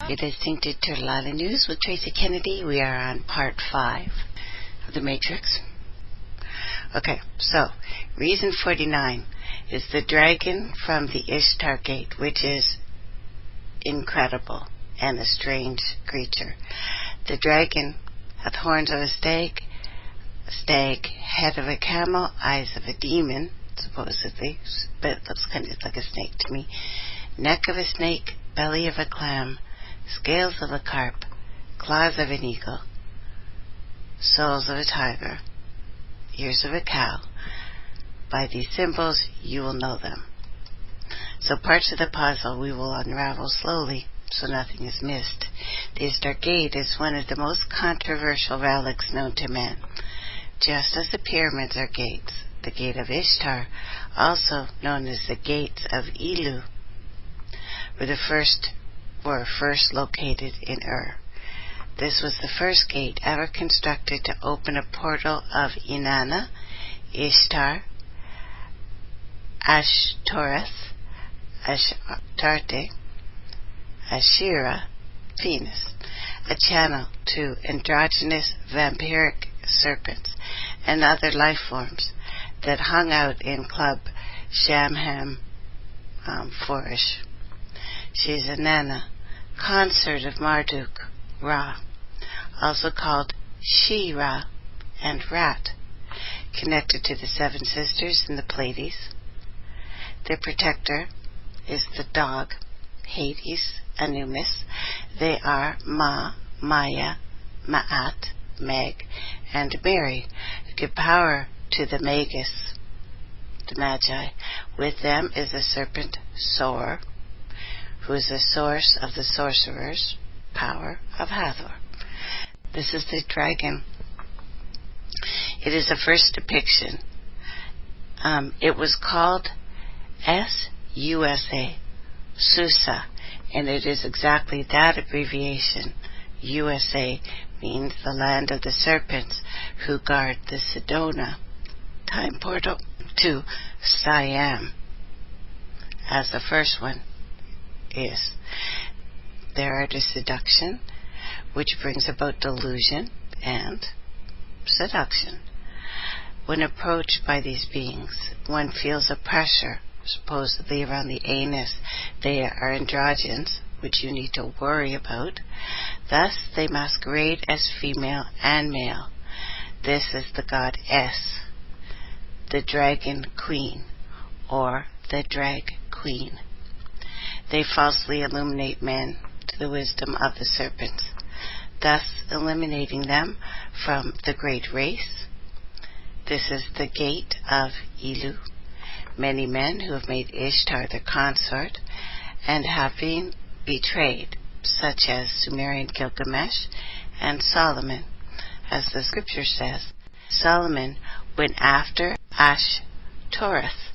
It is Synced to Lala News with Tracey Kennedy. We are on part 5 of the Matrix. Okay, so reason 49 is the dragon from the Ishtar Gate, which is incredible and a strange creature. The dragon hath horns of a stag, head of a camel, eyes of a demon, supposedly, but it looks kind of like a snake to me, neck of a snake, belly of a clam, scales of a carp, claws of an eagle, soles of a tiger, ears of a cow. By these symbols you will know them. So parts of the puzzle we will unravel slowly, so nothing is missed. The Ishtar Gate is one of the most controversial relics known to man. Just as the pyramids are gates, the Gate of Ishtar, also known as the Gates of Elu, were first located in Ur. This was the first gate ever constructed to open a portal of Inanna, Ishtar, Ashtoreth, Ashtarte, Ashira, Venus, a channel to androgynous vampiric serpents and other life forms that hung out in Club Shamham Forish. She is a Nana, consort of Marduk, Ra, also called She-Ra and Rat, connected to the seven sisters in the Pleiades. Their protector is the dog, Hades, Anumis. They are Ma, Maya, Ma'at, Meg, and Mary, who give power to the Magus, the Magi. With them is the serpent Sor, who is the source of the sorcerer's power of Hathor. This is the dragon. It is the first depiction. It was called S-U-S-A, Susa, and it is exactly that abbreviation. USA means the land of the serpents who guard the Sedona time portal to Siam, as the first one is. There are the seduction, which brings about delusion and seduction. When approached by these beings, one feels a pressure, supposedly around the anus. They are androgynes, which you need to worry about. Thus, they masquerade as female and male. This is the god S, the dragon queen, or the drag queen. They falsely illuminate men to the wisdom of the serpents, thus eliminating them from the great race. This is the gate of Elu. Many men who have made Ishtar their consort and have been betrayed, such as Sumerian Gilgamesh and Solomon. As the scripture says, Solomon went after Ashtoreth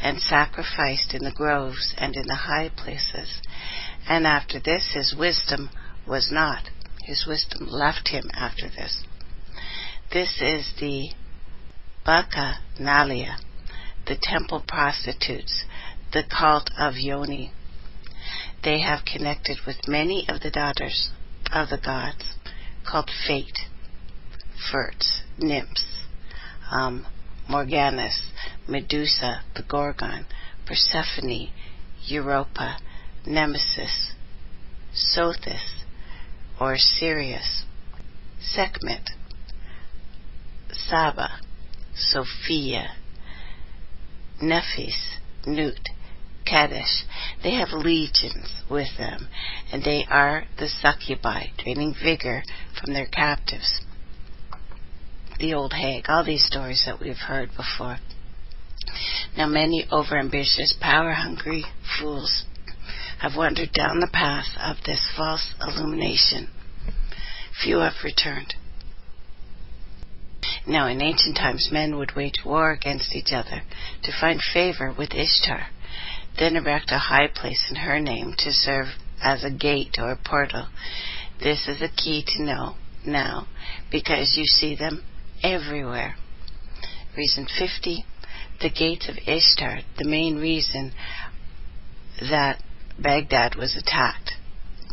and sacrificed in the groves and in the high places. And after this his wisdom was not. His wisdom left him after this. This is the Bacchanalia, the temple prostitutes, the cult of Yoni. They have connected with many of the daughters of the gods, called Fate, Furts, Nymphs, Morganus, Medusa, the Gorgon, Persephone, Europa, Nemesis, Sothis, or Sirius, Sekhmet, Saba, Sophia, Nephis, Nut, Kadesh. They have legions with them, and they are the succubi, draining vigor from their captives. The old hag, all these stories that we've heard before. Now many overambitious, power-hungry fools have wandered down the path of this false illumination. Few have returned. Now in ancient times men would wage war against each other to find favor with Ishtar, then erect a high place in her name to serve as a gate or a portal. This is a key to know now, because you see them everywhere. Reason 50, the gates of Ishtar, the main reason that Baghdad was attacked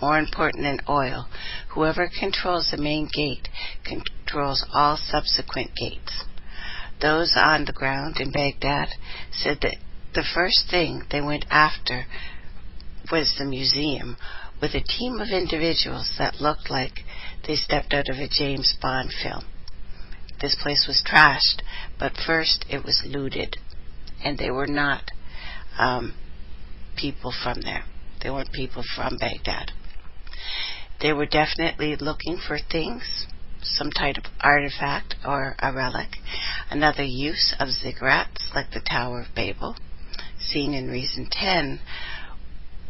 more important than oil. Whoever controls the main gate controls all subsequent gates. Those on the ground in Baghdad said that the first thing they went after was the museum, with a team of individuals that looked like they stepped out of a James Bond film. This place was trashed, but first it was looted, and they were not people from there. They weren't people from Baghdad. They were definitely looking for things, some type of artifact or a relic. Another use of ziggurats, like the Tower of Babel, seen in Reason 10,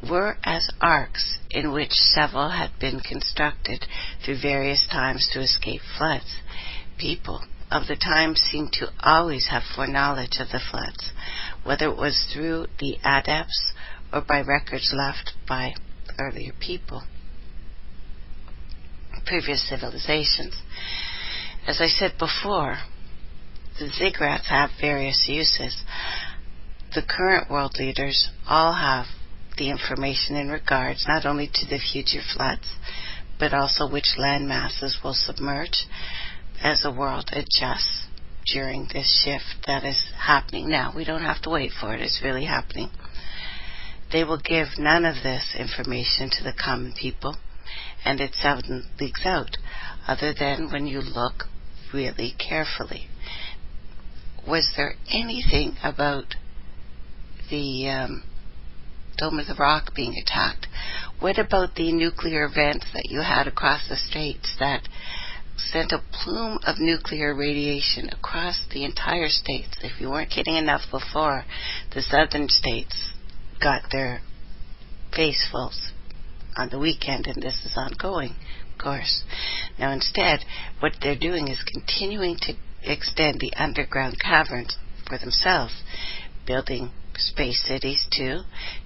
were as arcs in which several had been constructed through various times to escape floods. People of the time seemed to always have foreknowledge of the floods, whether it was through the adepts or by records left by earlier people, previous civilizations. As I said before, the ziggurats have various uses. The current world leaders all have the information in regards not only to the future floods, but also which land masses will submerge as the world adjusts during this shift that is happening now. We don't have to wait for it. It's really happening. They will give none of this information to the common people, and it seldom leaks out, other than when you look really carefully. Was there anything about the Dome of the Rock being attacked? What about the nuclear events that you had across the states that sent a plume of nuclear radiation across the entire states? If you weren't getting enough before, the southern states got their facefuls on the weekend, and this is ongoing, of course. Now instead, what they're doing is continuing to extend the underground caverns for themselves, building space cities too,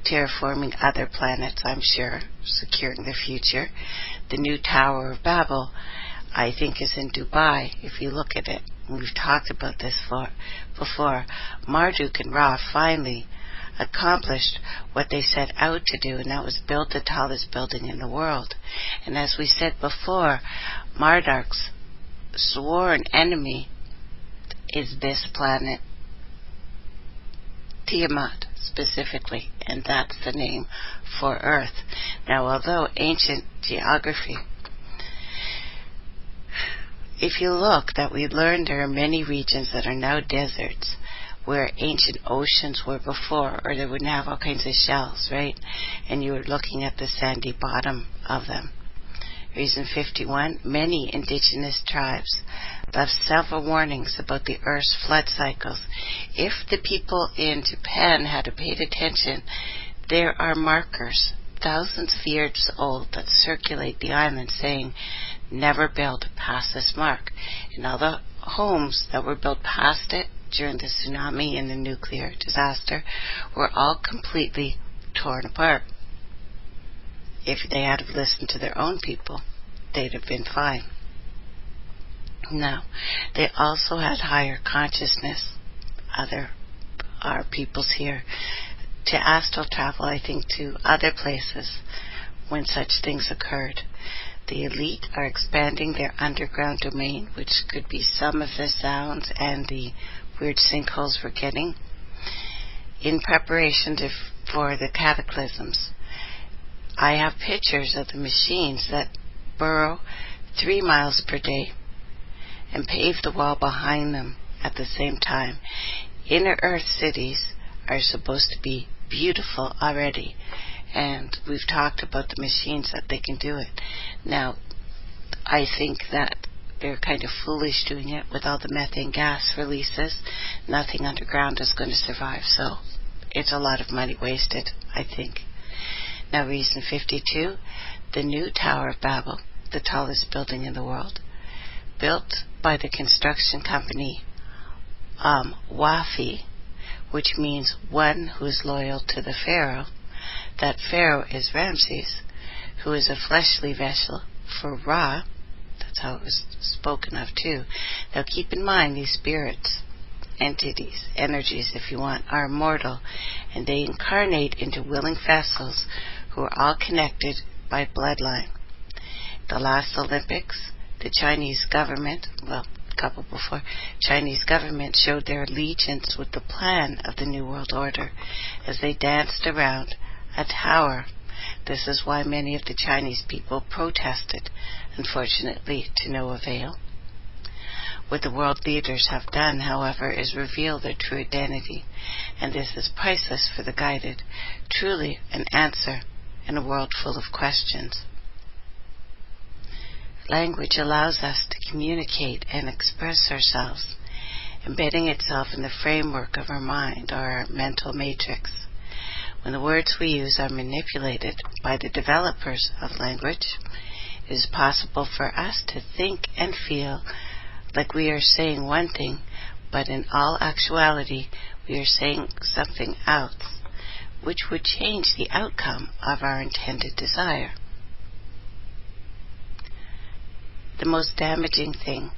terraforming other planets, I'm sure, securing the future. The new Tower of Babel, I think, is in Dubai, if you look at it. We've talked about this before. Marduk and Ra finally accomplished what they set out to do, and that was build the tallest building in the world. And as we said before, Marduk's sworn enemy is this planet, Tiamat specifically, and that's the name for Earth. Now, although ancient geography, if you look, that we learned there are many regions that are now deserts, where ancient oceans were before, or they wouldn't have all kinds of shells, right? And you were looking at the sandy bottom of them. Reason 51, many indigenous tribes left several warnings about the Earth's flood cycles. If the people in Japan had paid attention, there are markers, thousands of years old, that circulate the island saying, never build past this mark. And all the homes that were built past it during the tsunami and the nuclear disaster were all completely torn apart. If they had listened to their own people, they'd have been fine. Now, they also had higher consciousness, our peoples here, to astral travel, I think, to other places when such things occurred. The elite are expanding their underground domain, which could be some of the sounds and the weird sinkholes we're getting, in preparation for the cataclysms. I have pictures of the machines that burrow 3 miles per day and pave the wall behind them at the same time. Inner Earth cities are supposed to be beautiful already, and we've talked about the machines that they can do it. Now, I think that they're kind of foolish doing it with all the methane gas releases. Nothing underground is going to survive, so it's a lot of money wasted, I think. Now, reason 52, the new Tower of Babel, the tallest building in the world, built by the construction company Wafi, which means one who is loyal to the Pharaoh. That Pharaoh is Ramses, who is a fleshly vessel for Ra. That's how it was spoken of too. Now keep in mind, these spirits, entities, energies if you want, are immortal, and they incarnate into willing vessels who are all connected by bloodline. The last Olympics, the Chinese government, a couple before, Chinese government showed their allegiance with the plan of the New World Order as they danced around a tower. This is why many of the Chinese people protested, unfortunately to no avail. What the world leaders have done, however, is reveal their true identity, and this is priceless for the guided, truly an answer in a world full of questions. Language allows us to communicate and express ourselves, embedding itself in the framework of our mind or our mental matrix. When the words we use are manipulated by the developers of language, it is possible for us to think and feel like we are saying one thing, but in all actuality we are saying something else, which would change the outcome of our intended desire. The most damaging thing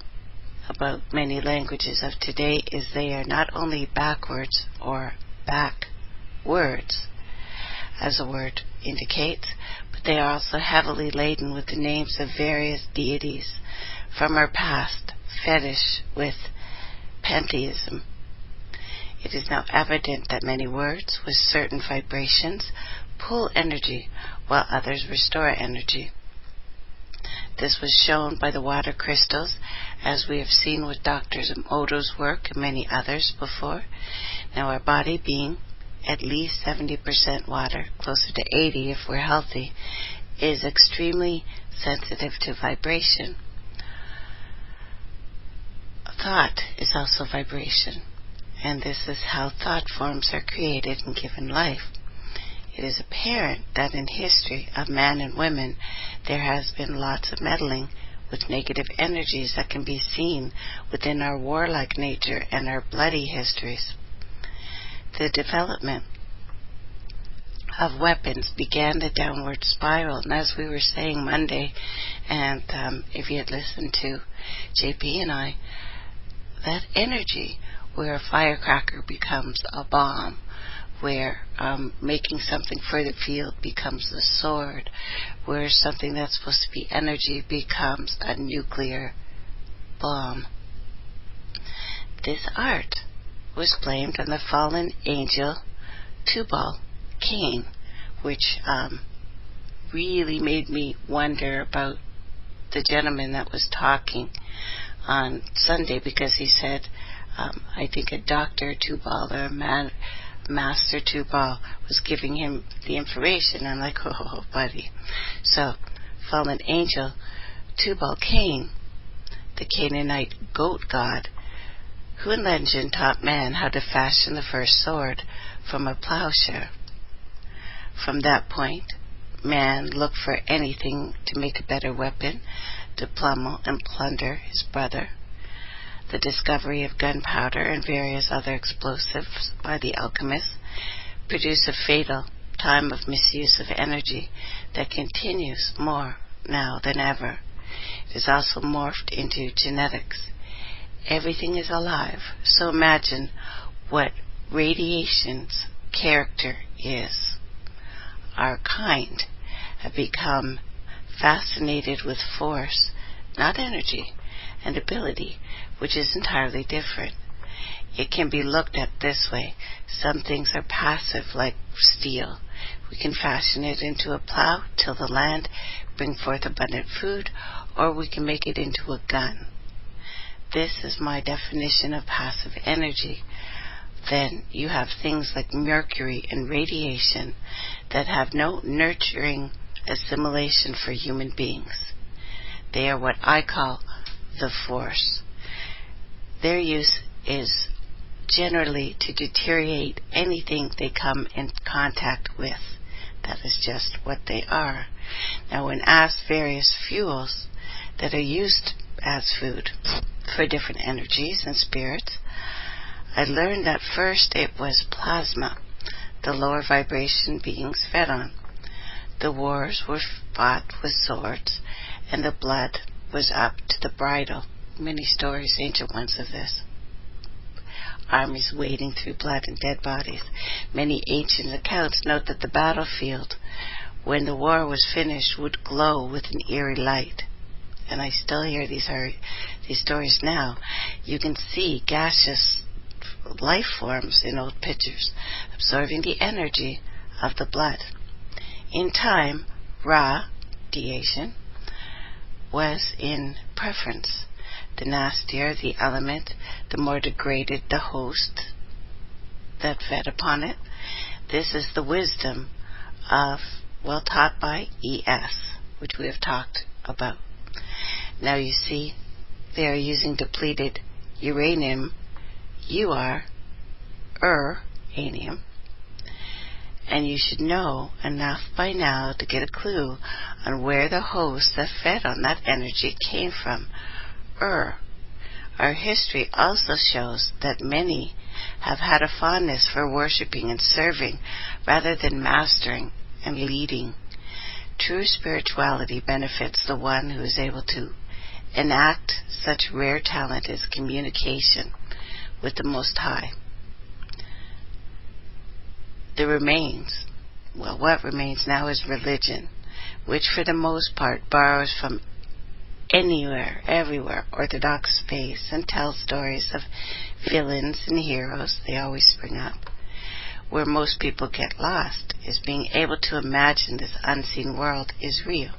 about many languages of today is they are not only backwards or backwards, as the word indicates, but they are also heavily laden with the names of various deities from our past, fetish with pantheism. It is now evident that many words with certain vibrations pull energy while others restore energy. This was shown by the water crystals, as we have seen with Dr. Emoto's work and many others before. Now our body being at least 70% water, closer to 80 if we're healthy, is extremely sensitive to vibration. Thought is also vibration, and this is how thought forms are created and given life. It is apparent that in history of man and women there has been lots of meddling with negative energies that can be seen within our warlike nature and our bloody histories. The development of weapons began the downward spiral, and as we were saying Monday, and if you had listened to JP and I, that energy where a firecracker becomes a bomb, where making something for the field becomes a sword, where something that's supposed to be energy becomes a nuclear bomb. This art was blamed on the fallen angel Tubal Cain, which really made me wonder about the gentleman that was talking on Sunday, because he said, I think a Dr. Tubal or a Master Tubal was giving him the information. I'm like, oh, buddy. So, fallen angel Tubal Cain, the Canaanite goat god, who in legend taught man how to fashion the first sword from a plowshare. From that point, man looked for anything to make a better weapon, to pummel and plunder his brother. The discovery of gunpowder and various other explosives by the alchemists produced a fatal time of misuse of energy that continues more now than ever. It is also morphed into genetics. Everything is alive, so imagine what radiation's character is. Our kind have become fascinated with force, not energy, and ability, which is entirely different. It can be looked at this way. Some things are passive, like steel. We can fashion it into a plow, till the land, bring forth abundant food, or we can make it into a gun. This is my definition of passive energy. Then you have things like mercury and radiation that have no nurturing assimilation for human beings. They are what I call the force. Their use is generally to deteriorate anything they come in contact with. That is just what they are. Now, when asked various fuels that are used as food for different energies and spirits, I learned that first it was plasma, the lower vibration beings fed on. The wars were fought with swords, and the blood was up to the bridle. Many stories, ancient ones, of this. Armies wading through blood and dead bodies. Many ancient accounts note that the battlefield when the war was finished, would glow with an eerie light. And I still hear these stories now. You can see gaseous life forms in old pictures, absorbing the energy of the blood. In time, radiation was in preference. The nastier the element, the more degraded the host that fed upon it. This is the wisdom of, taught by ES, which we have talked about. Now you see, they are using depleted uranium, uranium, and you should know enough by now to get a clue on where the host that fed on that energy came from. Our history also shows that many have had a fondness for worshipping and serving rather than mastering and leading. True spirituality benefits the one who is able to enact such rare talent as communication with the Most High. What remains now is religion, which for the most part borrows from anywhere, everywhere, orthodox faith, and tells stories of villains and heroes. They always spring up. Where most people get lost is being able to imagine this unseen world is real.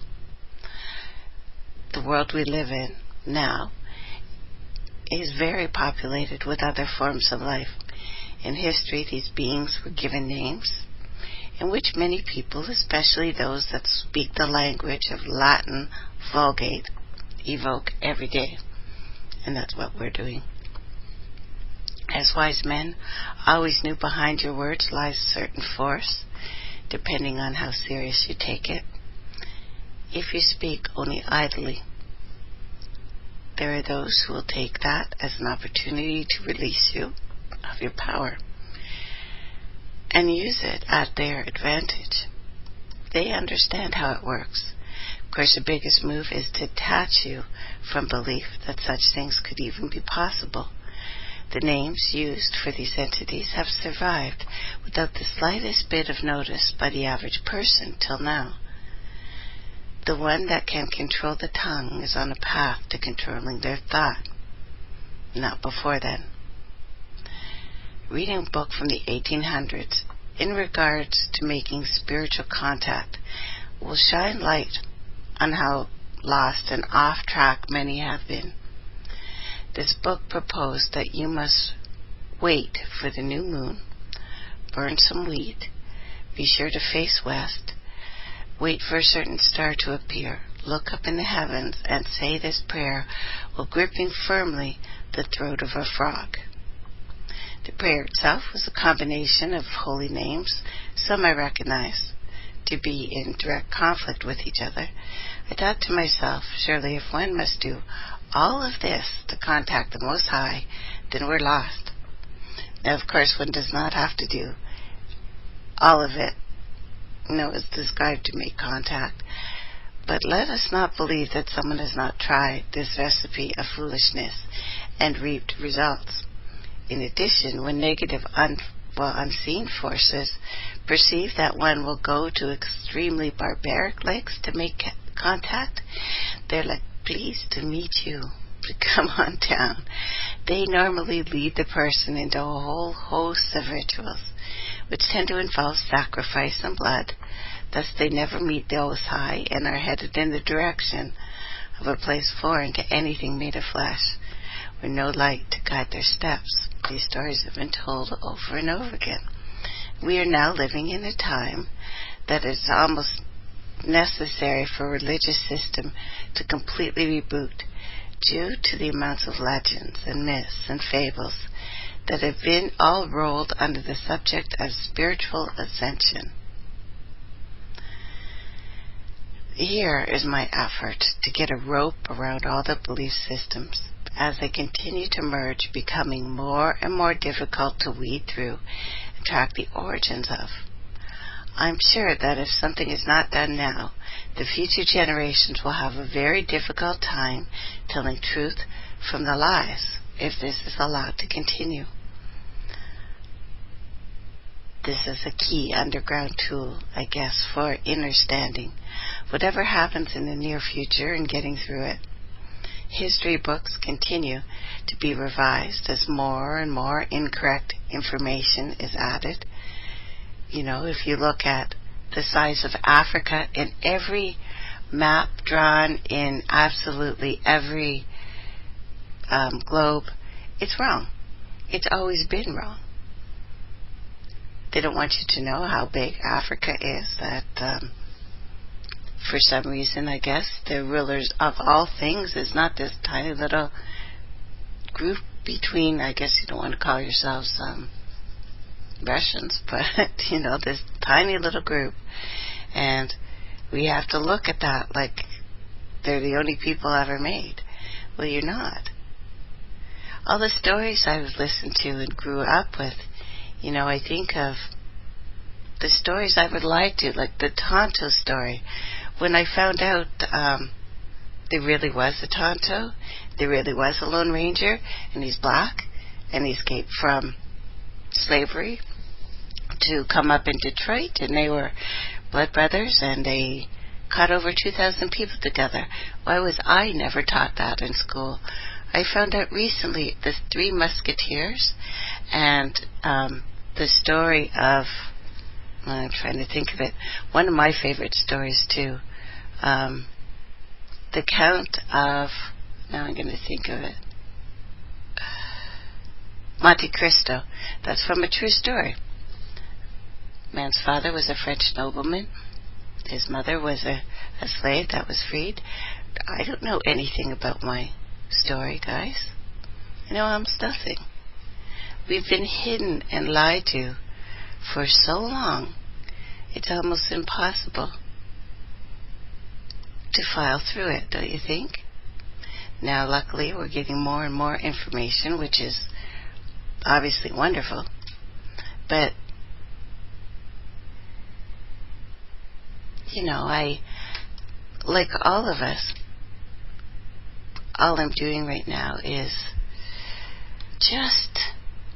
The world we live in now is very populated with other forms of life. In history, these beings were given names, in which many people, especially those that speak the language of Latin Vulgate, evoke every day. And that's what we're doing. As wise men always knew, behind your words lies certain force, depending on how serious you take it. If you speak only idly, there are those who will take that as an opportunity to release you of your power and use it at their advantage. They understand how it works. Of course, the biggest move is to detach you from belief that such things could even be possible. The names used for these entities have survived without the slightest bit of notice by the average person till now. The one that can control the tongue is on a path to controlling their thought. Not before then. Reading a book from the 1800s in regards to making spiritual contact will shine light on how lost and off track many have been. This book proposed that you must wait for the new moon, burn some wheat, be sure to face west, wait for a certain star to appear, look up in the heavens, and say this prayer while gripping firmly the throat of a frog. The prayer itself was a combination of holy names, some I recognized to be in direct conflict with each other. I thought to myself, surely if one must do all of this to contact the Most High, then we're lost. Now, of course, one does not have to do all of it. No, it's described to make contact. But let us not believe that someone has not tried this recipe of foolishness and reaped results. In addition, when negative, unseen forces perceive that one will go to extremely barbaric lengths to make contact, they're like, pleased to meet you. Come on down. They normally lead the person into a whole host of rituals, which tend to involve sacrifice and blood. Thus they never meet the Most High and are headed in the direction of a place foreign to anything made of flesh, with no light to guide their steps. These stories have been told over and over again. We are now living in a time that is almost necessary for a religious system to completely reboot, due to the amounts of legends and myths and fables that have been all rolled under the subject of spiritual ascension. Here is my effort to get a rope around all the belief systems as they continue to merge, becoming more and more difficult to weed through and track the origins of. I'm sure that if something is not done now, the future generations will have a very difficult time telling truth from the lies if this is allowed to continue. This is a key underground tool, I guess, for understanding whatever happens in the near future and getting through it. History books continue to be revised as more and more incorrect information is added. If you look at the size of Africa in every map drawn in absolutely every globe, it's wrong. It's always been wrong. They don't want you to know how big Africa is, that for some reason, I guess, the rulers of all things is not this tiny little group between, I guess you don't want to call yourselves Russians, but, this tiny little group. And we have to look at that like they're the only people ever made. Well, you're not. All the stories I've listened to and grew up with, I think of the stories I would like to, like the Tonto story. When I found out there really was a Tonto, there really was a Lone Ranger, and he's black, and he escaped from slavery to come up in Detroit, and they were blood brothers, and they caught over 2,000 people together. Why was I never taught that in school? I found out recently the Three Musketeers and the story of, I'm trying to think of it, one of my favorite stories too, the Count of, now I'm going to think of it, Monte Cristo. That's from a true story. Man's father was a French nobleman. His mother was a slave that was freed. I don't know anything about my story, guys. I'm stuffing. We've been hidden and lied to for so long, it's almost impossible to file through it, don't you think? Now, luckily, we're getting more and more information, which is obviously wonderful. But, I, like all of us, all I'm doing right now is just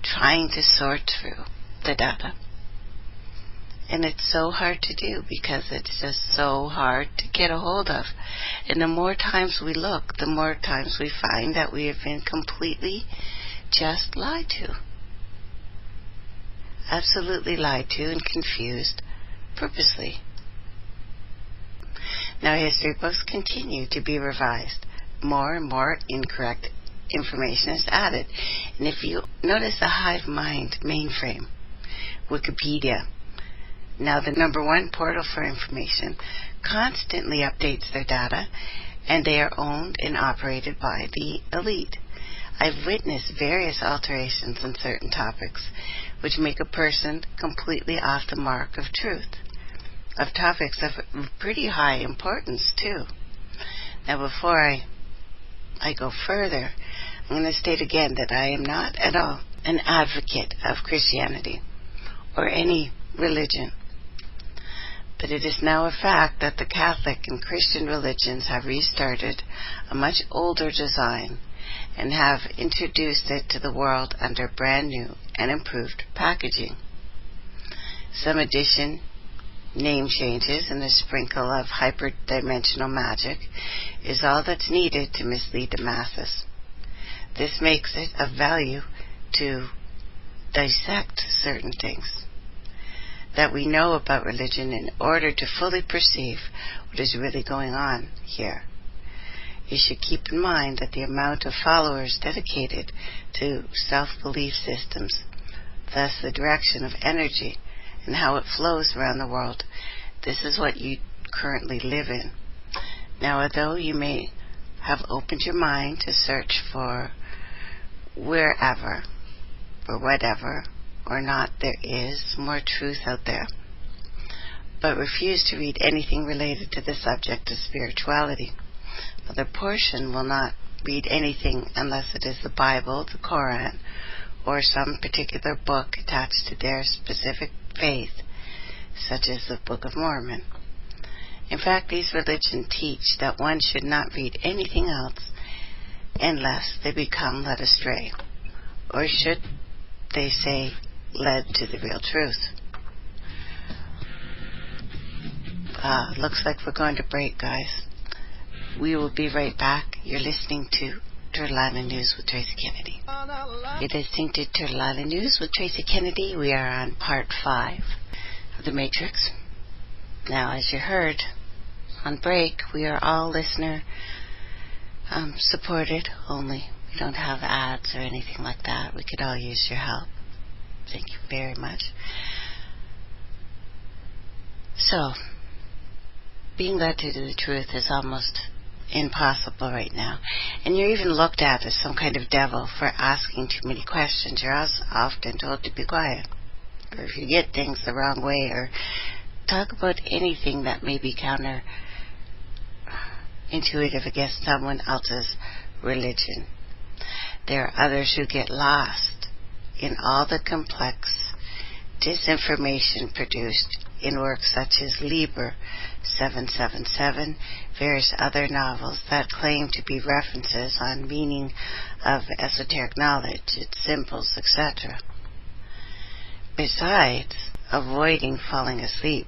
trying to sort through the data. And it's so hard to do because it's just so hard to get a hold of. And the more times we look, the more times we find that we have been completely just lied to. Absolutely lied to and confused purposely. Now, history books continue to be revised. More and more incorrect information is added. And if you notice the hive mind mainframe, Wikipedia, now the #1 portal for information, constantly updates their data, and they are owned and operated by the elite. I've witnessed various alterations in certain topics, which make a person completely off the mark of truth, of topics of pretty high importance, too. Now, before I go further, I'm going to state again that I am not at all an advocate of Christianity or any religion. But it is now a fact that the Catholic and Christian religions have restarted a much older design and have introduced it to the world under brand new and improved packaging. Some addition, name changes, and a sprinkle of hyperdimensional magic is all that's needed to mislead the masses. This makes it of value to dissect certain things that we know about religion in order to fully perceive what is really going on here. You should keep in mind that the amount of followers dedicated to self-belief systems, thus the direction of energy and how it flows around the world, this is what you currently live in. Now, although you may have opened your mind to search for wherever or whatever or not there is more truth out there, but refuse to read anything related to the subject of spirituality. The portion will not read anything unless it is the Bible, the Koran, or some particular book attached to their specific faith, such as the Book of Mormon. In fact, these religions teach that one should not read anything else unless they become led astray, or should they say, led to the real truth. Looks like we're going to break, guys. We will be right back. You're listening to Turtle Island News with Tracey Kennedy. You're listening to Turtle Island News with Tracey Kennedy. We are on part 5 of The Matrix. Now, as you heard on break, we are all listener supported only. We don't have ads or anything like that. We could all use your help. Thank you very much. So, being led to the truth is almost impossible right now. And you're even looked at as some kind of devil for asking too many questions. You're also often told to be quiet. Or if you get things the wrong way, or talk about anything that may be counterintuitive against someone else's religion. There are others who get lost in all the complex disinformation produced in works such as Liber 777, various other novels that claim to be references on meaning of esoteric knowledge, its symbols, etc. Besides avoiding falling asleep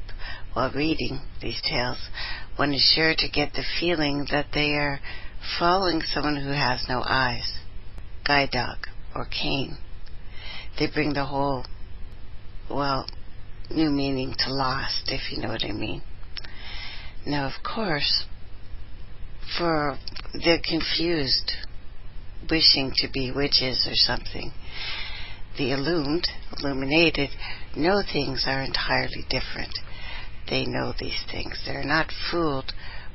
while reading these tales, one is sure to get the feeling that they are following someone who has no eyes, guide dog, or cane. They bring the whole, new meaning to lost, if you know what I mean. Now, of course, for the confused, wishing to be witches or something, the illuminated, know things are entirely different. They know these things. They're not fooled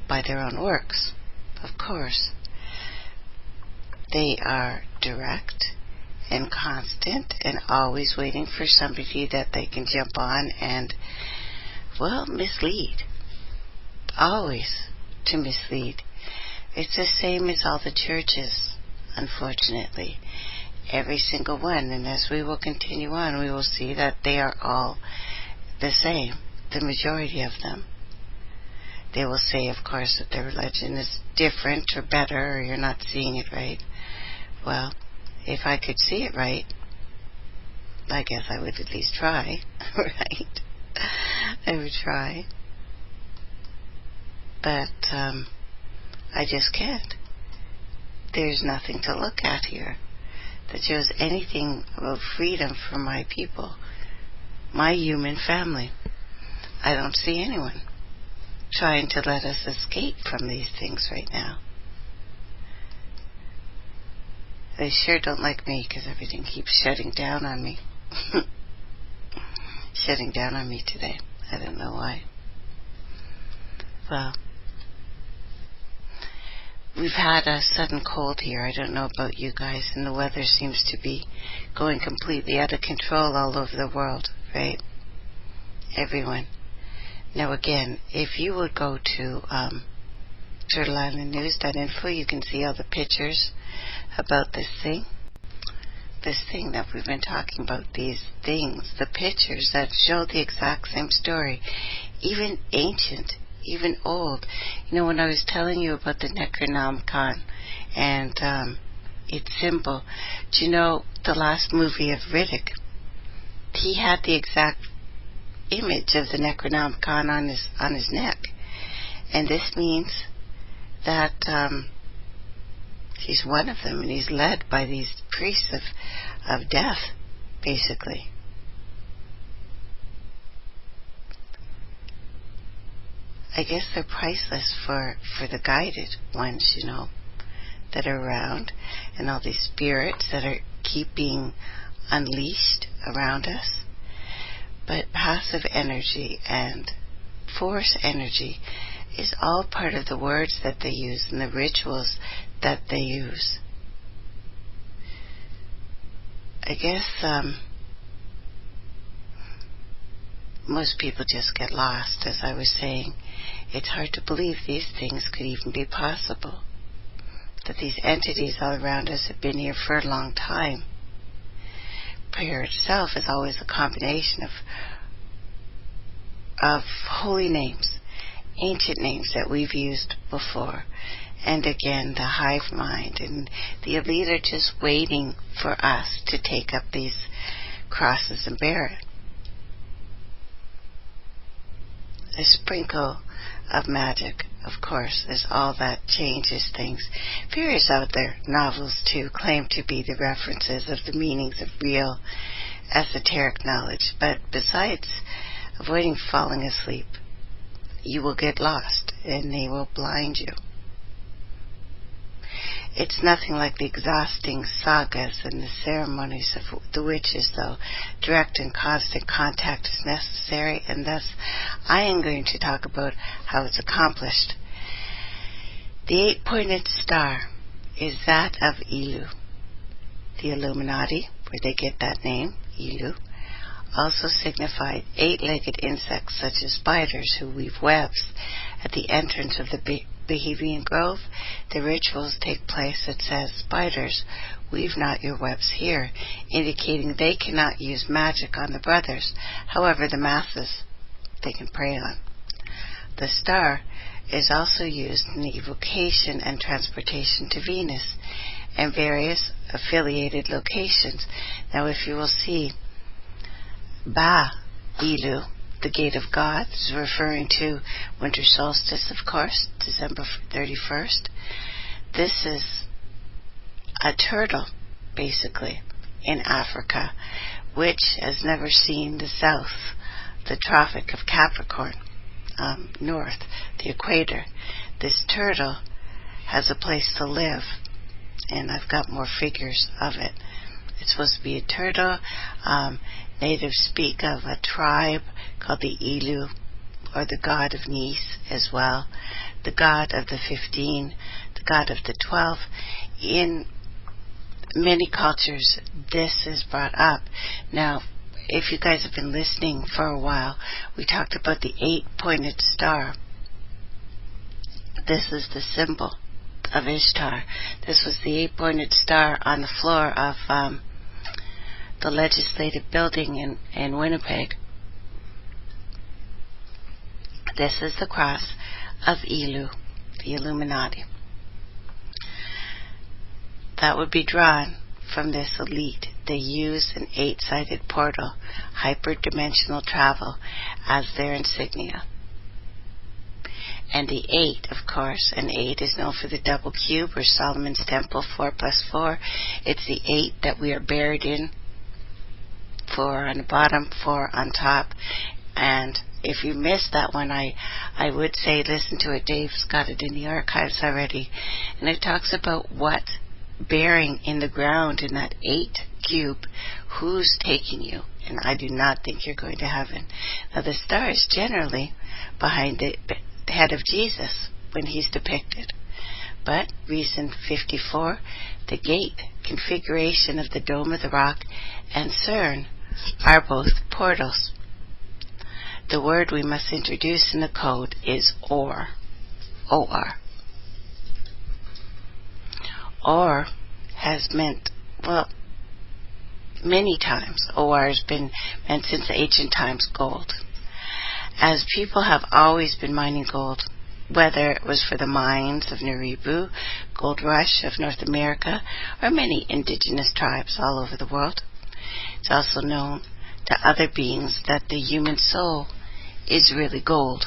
by their own works, of course. They are direct and constant and always waiting for somebody that they can jump on and, mislead. Always to mislead. It's the same as all the churches, unfortunately. Every single one. And as we will continue on, we will see that they are all the same. The majority of them. They will say, of course, that their religion is different or better, or you're not seeing it right. Well, if I could see it right, I guess I would at least try, right? I would try. But I just can't. There's nothing to look at here that shows anything about freedom for my people, my human family. I don't see anyone trying to let us escape from these things right now. They sure don't like me because everything keeps shutting down on me. Shutting down on me today. I don't know why. Well, we've had a sudden cold here. I don't know about you guys, and the weather seems to be going completely out of control all over the world, right? Everyone. Now again, if you would go to turtleislandnews.info, you can see all the pictures about this thing that we've been talking about, these things, the pictures that show the exact same story, even ancient, even old. You know, when I was telling you about the Necronomicon and its symbol, do you know the last movie of Riddick? He had the exact image of the Necronomicon on his neck, and this means that he's one of them, and he's led by these priests of death, basically. I guess they're priceless for the guided ones, you know, that are around, and all these spirits that are keeping unleashed around us. But passive energy and force energy is all part of the words that they use and the rituals that they use. I guess most people just get lost, as I was saying. It's hard to believe these things could even be possible, that these entities all around us have been here for a long time. Prayer itself is always a combination of holy names, ancient names that we've used before, and again the hive mind and the elite are just waiting for us to take up these crosses and bear it. A sprinkle of magic. Of course, there's all that changes things. Various other novels, too, claim to be the references of the meanings of real esoteric knowledge. But besides avoiding falling asleep, you will get lost and they will blind you. It's nothing like the exhausting sagas and the ceremonies of the witches, though. Direct and constant contact is necessary, and thus I am going to talk about how it's accomplished. The 8-pointed star is that of Elu. The Illuminati, where they get that name, Elu, also signified 8-legged insects such as spiders who weave webs. At the entrance of the Bohemian Grove, the rituals take place. It says, "Spiders, weave not your webs here," indicating they cannot use magic on the brothers. However, the masses they can prey on. The star is also used in the evocation and transportation to Venus and various affiliated locations. Now, if you will see, Ba Elu, the gate of God, is referring to winter solstice, of course, December 31st. This is a turtle, basically, in Africa, which has never seen the south, the Tropic of Capricorn, north, the equator. This turtle has a place to live, and I've got more figures of it. It's supposed to be a turtle. Natives speak of a tribe called the Elu, or the god of Nice as well, the god of the 15, the god of the 12. In many cultures, this is brought up. Now, if you guys have been listening for a while, we talked about the 8-pointed star. This is the symbol of Ishtar. This was the 8-pointed star on the floor of the legislative building in Winnipeg. This is the cross of Elu, the Illuminati. That would be drawn from this elite. They use an 8-sided portal, hyperdimensional travel, as their insignia. And the 8, of course, an 8 is known for the double cube, or Solomon's temple, 4 plus 4. It's the 8 that we are buried in. 4 on the bottom, 4 on top. And if you missed that one, I would say listen to it. Dave's got it in the archives already. And it talks about what bearing in the ground in that 8 cube, who's taking you. And I do not think you're going to heaven. Now, the star is generally behind the head of Jesus when he's depicted. But reason 54, the gate configuration of the Dome of the Rock and CERN are both portals. The word we must introduce in the code is OR. O-R. OR has meant, well, many times. OR has been meant since ancient times, gold. As people have always been mining gold, whether it was for the mines of Naribu, gold rush of North America, or many indigenous tribes all over the world. It's also known to other beings that the human soul is really gold.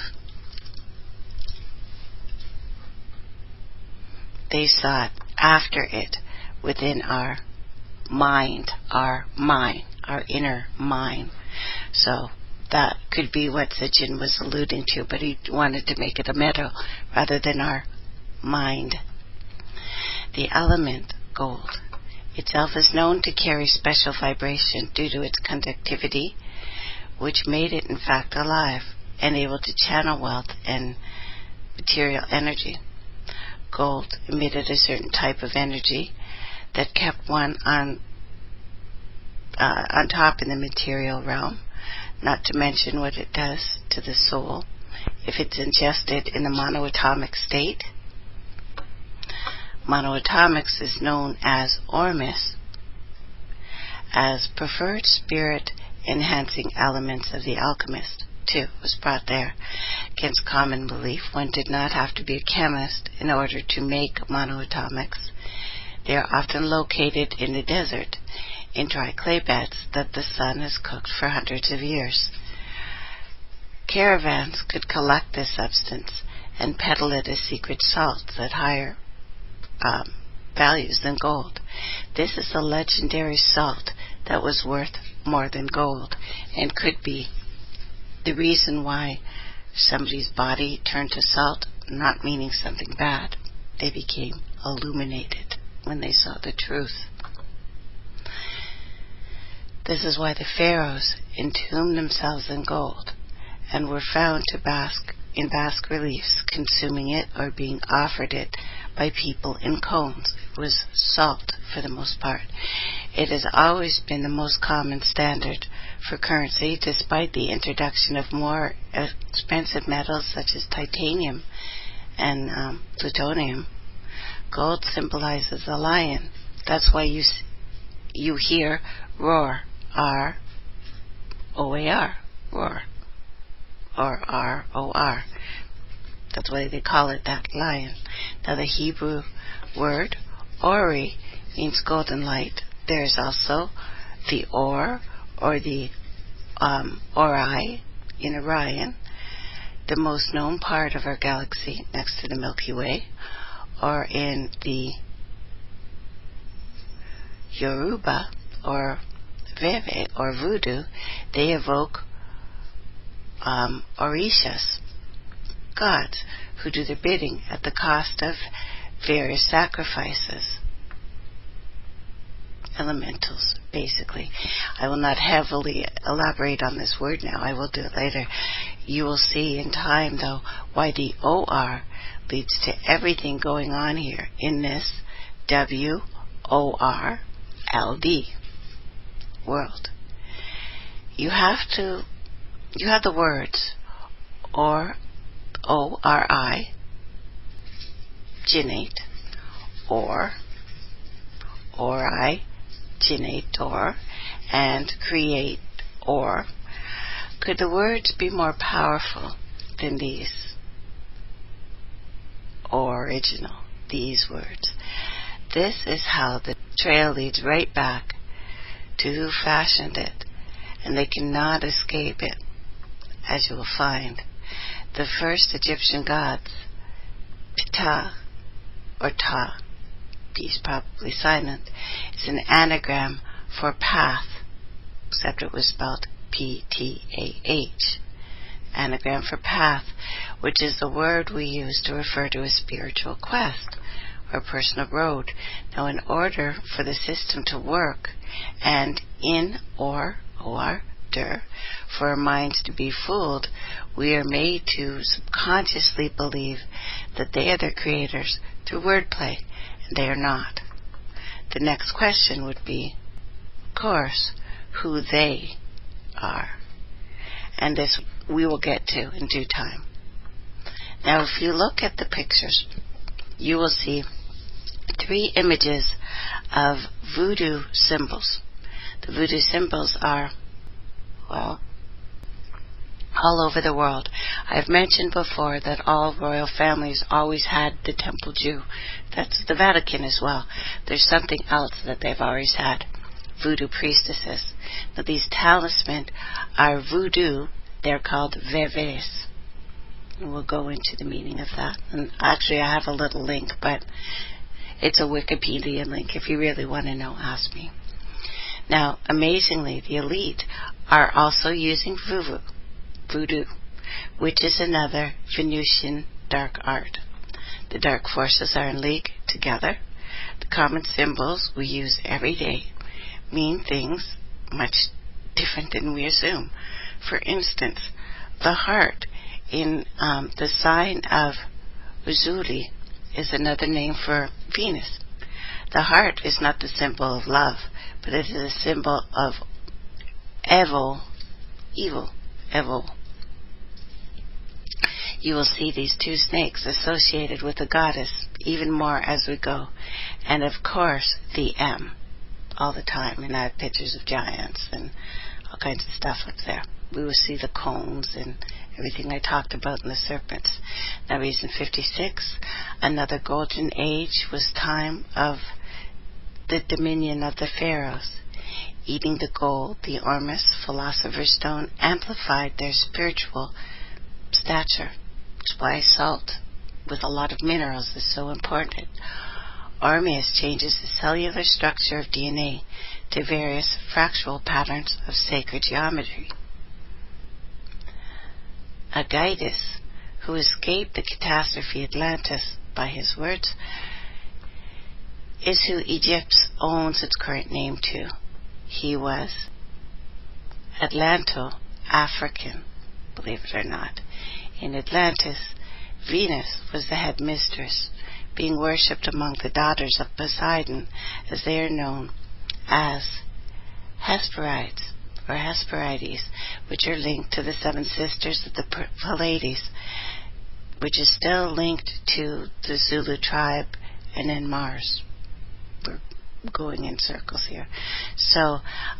They sought after it within our mind, our inner mind. So that could be what Sitchin was alluding to, but he wanted to make it a metal rather than our mind. The element gold itself is known to carry special vibration due to its conductivity, which made it in fact alive and able to channel wealth and material energy. Gold emitted a certain type of energy that kept one on top in the material realm, not to mention what it does to the soul if it's ingested in the monoatomic state. Monoatomics is known as Ormus, as preferred spirit enhancing elements of the alchemist, too, was brought there. Against common belief, one did not have to be a chemist in order to make monoatomics. They are often located in the desert, in dry clay beds that the sun has cooked for hundreds of years. Caravans could collect this substance and peddle it as secret salt at higher values than gold. This is a legendary salt that was worth more than gold and could be the reason why somebody's body turned to salt, not meaning something bad. They became illuminated when they saw the truth. This is why the pharaohs entombed themselves in gold and were found to bask in basque reliefs, consuming it or being offered it by people in cones. It was salt for the most part. It has always been the most common standard for currency, despite the introduction of more expensive metals such as titanium and plutonium. Gold symbolizes a lion. That's why you hear roar, R-O-A-R, roar, or R-O-R. That's why they call it that, lion. Now the Hebrew word Ori means golden light. There is also the or the Ori in Orion, the most known part of our galaxy next to the Milky Way, or in the Yoruba or Veve or Voodoo, they evoke Orishas, gods, who do their bidding at the cost of various sacrifices. Elementals, basically. I will not heavily elaborate on this word now. I will do it later. You will see in time, though, why the OR leads to everything going on here in this WORLD world. You have the words or ORI, originate, or ORI, originator, and create, or. Could the words be more powerful than these? Original, these words. This is how the trail leads right back to who fashioned it, and they cannot escape it, as you will find. The first Egyptian gods, Ptah or Ta, P's probably silent, is an anagram for path, except it was spelled P-T-A-H. Anagram for path, which is the word we use to refer to a spiritual quest or personal road. Now, in order for the system to work, and for our minds to be fooled, we are made to subconsciously believe that they are their creators through wordplay, and they are not. The next question would be, of course, who they are. And this we will get to in due time. Now, if you look at the pictures, you will see 3 images of voodoo symbols. The voodoo symbols are, well, all over the world. I've mentioned before that all royal families always had the temple Jew. That's the Vatican as well. There's something else that they've always had. Voodoo priestesses. Now, these talismans are voodoo. They're called veves. And we'll go into the meaning of that. And actually, I have a little link, but it's a Wikipedia link. If you really want to know, ask me. Now, amazingly, the elite are also using voodoo, which is another Venusian dark art. The dark forces are in league together. The common symbols we use every day mean things much different than we assume. For instance, the heart in the sign of Uzuli is another name for Venus. The heart is not the symbol of love, but it is a symbol of evil. You will see these 2 snakes associated with the goddess even more as we go. And of course, the M, all the time. And I have pictures of giants and all kinds of stuff up there. We will see the cones and everything I talked about in the serpents. Now, reason 56, another golden age was time of the dominion of the pharaohs. Eating the gold, the ormus, philosopher's stone, amplified their spiritual stature. That's why salt with a lot of minerals is so important. Ormus changes the cellular structure of DNA to various fractal patterns of sacred geometry. Agaitis, who escaped the catastrophe Atlantis by his words, is who Egypt owns its current name to. He was Atlanto-African, believe it or not. In Atlantis, Venus was the head mistress, being worshipped among the daughters of Poseidon, as they are known as Hesperides or Hesperides, which are linked to the seven sisters of the Pleiades, which is still linked to the Zulu tribe, and then Mars. We're going in circles here. So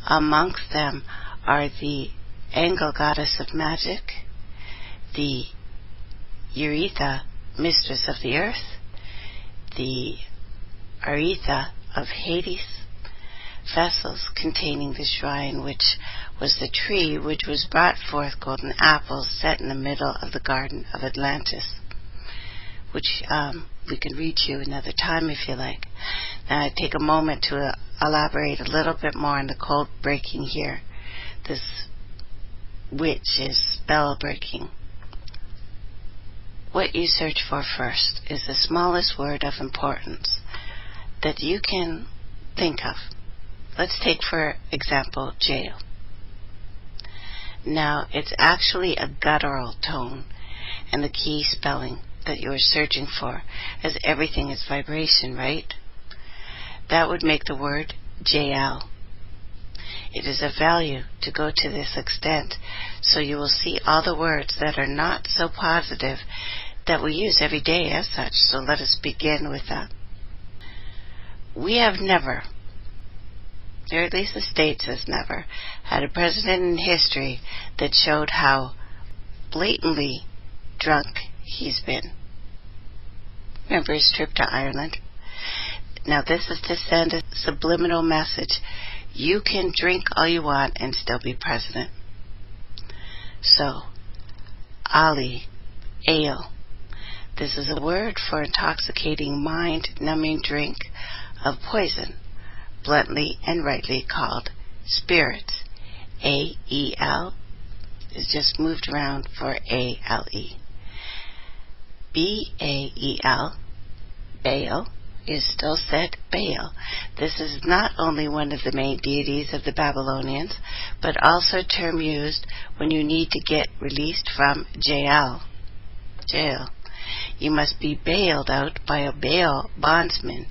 amongst them are the Angle goddess of magic, the Euretha, mistress of the earth, the Aretha of Hades, vessels containing the shrine, which was the tree which was brought forth golden apples set in the middle of the garden of Atlantis, which we can read to you another time if you like. Now I take a moment to elaborate a little bit more on the code breaking here. This witch is spell breaking. What you search for first is the smallest word of importance that you can think of. Let's take, for example, jail. Now, it's actually a guttural tone and the key spelling that you are searching for, as everything is vibration, right? That would make the word JL. It is of value to go to this extent, so you will see all the words that are not so positive that we use every day as such. So let us begin with that. We have never, or at least the state says never, had a president in history that showed how blatantly drunk he's been. Remember his trip to Ireland? Now this is to send a subliminal message. You can drink all you want and still be president. So, Ali, ale. This is a word for intoxicating, mind-numbing drink of poison, bluntly and rightly called spirits. A-E-L is just moved around for A-L-E. B-A-E-L, Baal, is still said Baal. This is not only one of the main deities of the Babylonians, but also a term used when you need to get released from jail. You must be bailed out by a bail bondsman.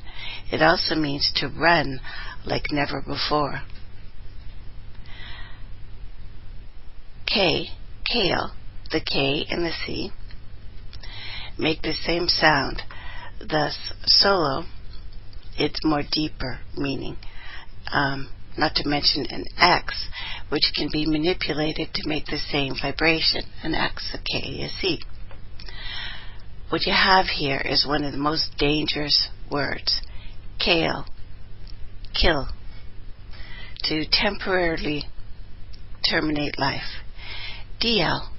It also means to run like never before. Kale, the K and the C make the same sound. Thus, solo, it's more deeper meaning. Not to mention an X, which can be manipulated to make the same vibration, an X, a K, a C. What you have here is one of the most dangerous words. Kale, kill, to temporarily terminate life. Deal.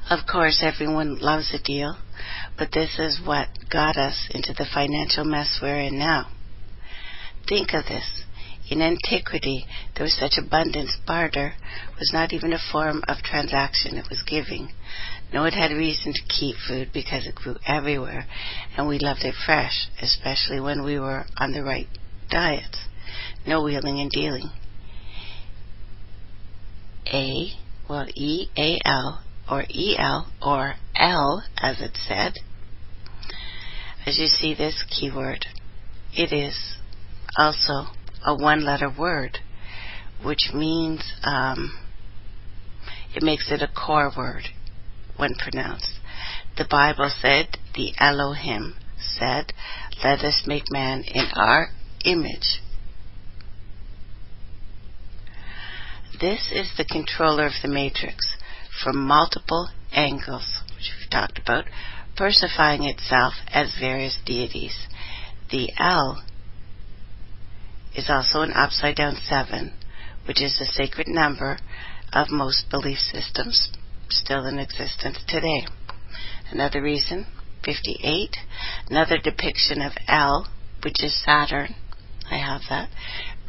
Of course, everyone loves a deal, but this is what got us into the financial mess we're in now. Think of this. In antiquity, there was such abundance. Barter was not even a form of transaction, it was giving. No one had reason to keep food because it grew everywhere, and we loved it fresh, especially when we were on the right diets. No wheeling and dealing. E-A-L, or E-L, or L, as it said. As you see this keyword, it is also a one-letter word, which means it makes it a core word when pronounced. The Bible said, the Elohim said, let us make man in our image. This is the controller of the matrix from multiple angles, which we've talked about, personifying itself as various deities. The L is also an upside down 7, which is the sacred number of most belief systems. still in existence today. Another reason, 58, another depiction of L, which is Saturn. I have that.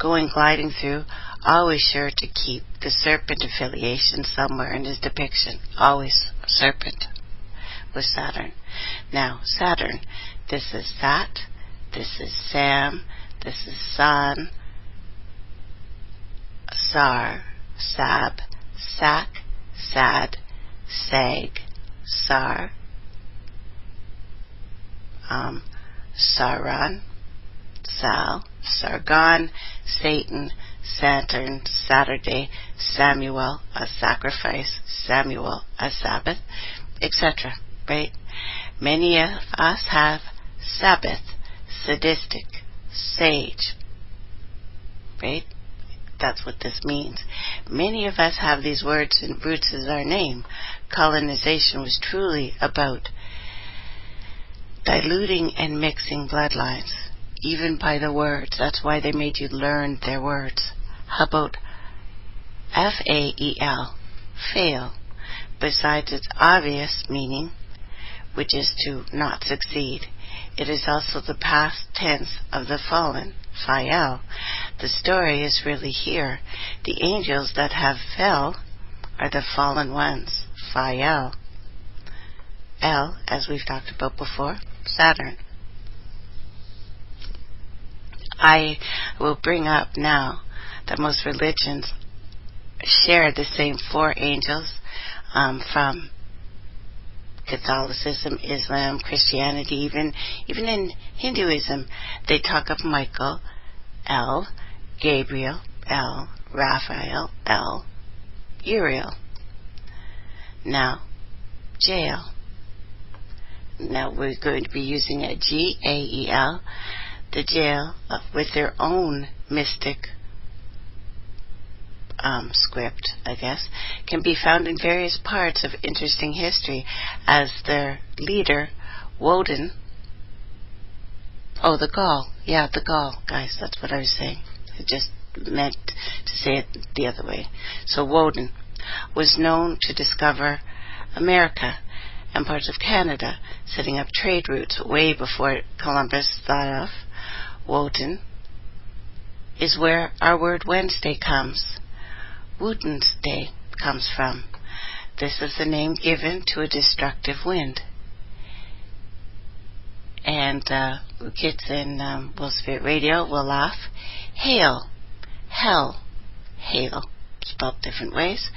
Going gliding through, always sure to keep the serpent affiliation somewhere in his depiction. Always serpent with Saturn. Now, Saturn, this is Sat, this is Sam, this is San, Sar, Sab, Sac, Sad, Sag, Sar, Saran, Sal, Sargon, Satan, Saturn, Saturday, Samuel, a sacrifice, Samuel, a Sabbath, etc. Right? Many of us have Sabbath, sadistic, sage. Right? That's what this means. Many of us have these words and roots as our name. Colonization was truly about diluting and mixing bloodlines, even by the words. That's why they made you learn their words. How about F-A-E-L, fail, besides its obvious meaning, which is to not succeed. It is also the past tense of the fallen, Fael. The story is really here. The angels that have fell are the fallen ones, Fael. L, as we've talked about before, Saturn. I will bring up now that most religions share the same four angels, from Catholicism, Islam, Christianity, even in Hinduism, they talk of Michael, L, Gabriel, L, Raphael, L, Uriel. Now, jail. Now we're going to be using a G-A-E-L, the jail, with their own mystic script, I guess, can be found in various parts of interesting history as their leader, Woden. Oh, the Gaul. Yeah, the Gaul, guys, that's what I was saying. I just meant to say it the other way. So Woden was known to discover America and parts of Canada, setting up trade routes way before Columbus thought of. Woden is where our word Wednesday comes. Woden's Day comes from. This is the name given to a destructive wind. And kids in Wolfspirit Radio will laugh. Hail, hell, hail, spelled different ways.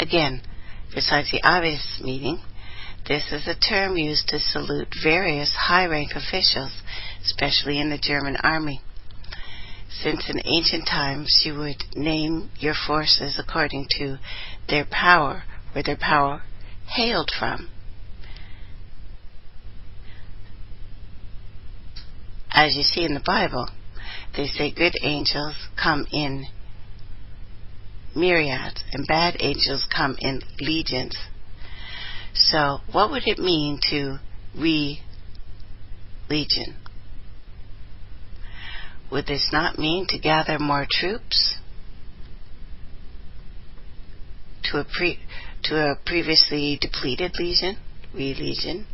Again, besides the obvious meaning, this is a term used to salute various high-rank officials, especially in the German army. Since in ancient times you would name your forces according to their power, where their power hailed from. As you see in the Bible, they say good angels come in myriads and bad angels come in legions. So what would it mean to legion? Would this not mean to gather more troops to a previously depleted legion? Religion,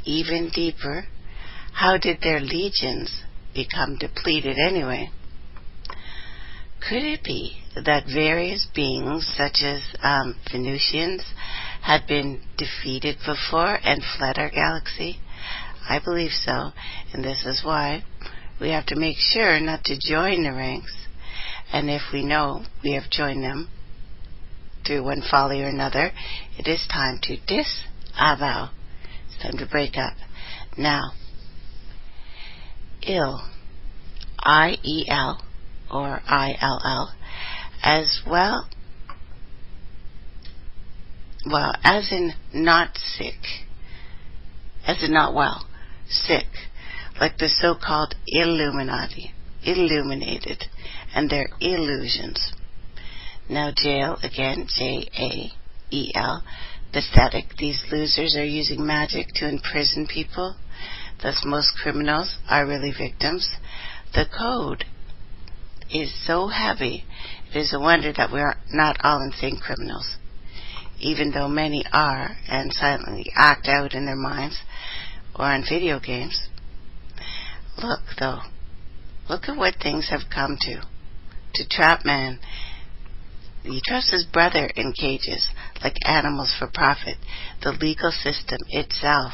even deeper. How did their legions become depleted anyway? Could it be that various beings, such as Venusians, had been defeated before and fled our galaxy? I believe so, and this is why we have to make sure not to join the ranks. And if we know we have joined them through one folly or another, it is time to disavow. It's time to break up. Now, ill, I-E-L, or I-L-L, as well, as in not sick, as in not well, sick, like the so-called illuminated, and their illusions. Now jail, again, J-A-E-L, pathetic. These losers are using magic to imprison people. Thus most criminals are really victims. The code is so heavy, it is a wonder that we are not all insane criminals. even though many are and silently act out in their minds or on video games. Look, though, look at what things have come to trap man. He trusts his brother in cages like animals for profit. The legal system itself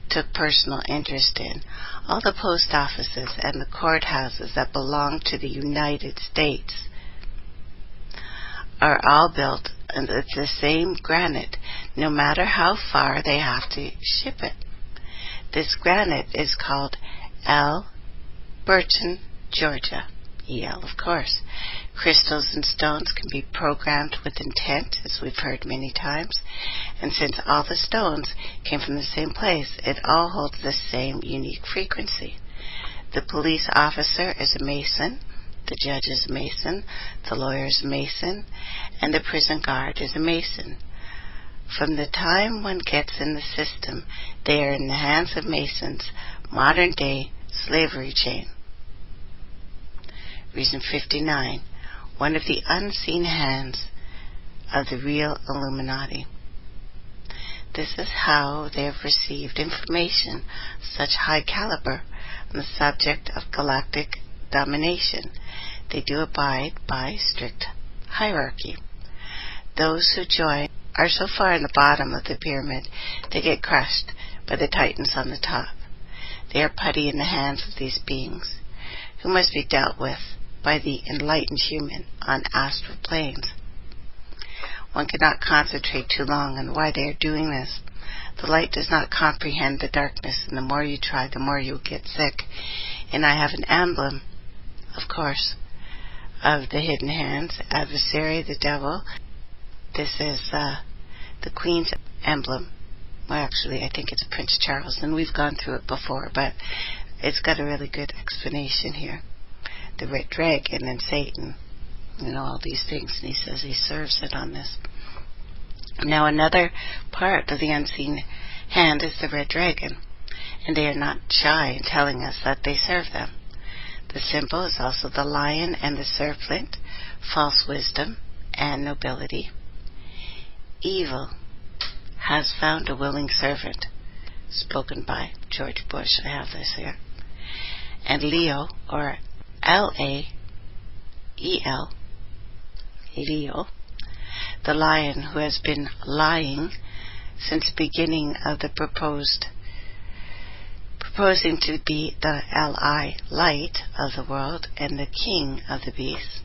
took personal interest in. All the post offices and the courthouses that belong to the United States are all built with the same granite, no matter how far they have to ship it. This granite is called L. Burton, Georgia. EL, of course. Crystals and stones can be programmed with intent, as we've heard many times, and since all the stones came from the same place, it all holds the same unique frequency. The police officer is a Mason, the judge is a Mason, the lawyer is a Mason, and the prison guard is a Mason. From the time one gets in the system, they are in the hands of Masons, modern-day slavery chain. Reason 59. One of the unseen hands of the real Illuminati. This is how they have received information such high caliber on the subject of galactic domination. They do abide by strict hierarchy. Those who join are so far in the bottom of the pyramid they get crushed by the titans on the top. They are putty in the hands of these beings, who must be dealt with by the enlightened human on astral planes. One cannot concentrate too long on why they are doing this. The light does not comprehend the darkness, and the more you try, the more you get sick. And I have an emblem, of course, of the hidden hands, adversary, the devil. This is the Queen's emblem. Well, actually, I think it's Prince Charles, and we've gone through it before, but it's got a really good explanation here. The red dragon and Satan, all these things, and he says he serves it on this. Now, another part of the unseen hand is the red dragon, and they are not shy in telling us that they serve them. The symbol is also the lion and the serpent, false wisdom and nobility. Evil has found a willing servant, spoken by George Bush. I have this here. And Leo, or L-A-E-L, Leo, the lion who has been lying since the beginning of the proposing to be the L-I, light of the world, and the king of the beasts.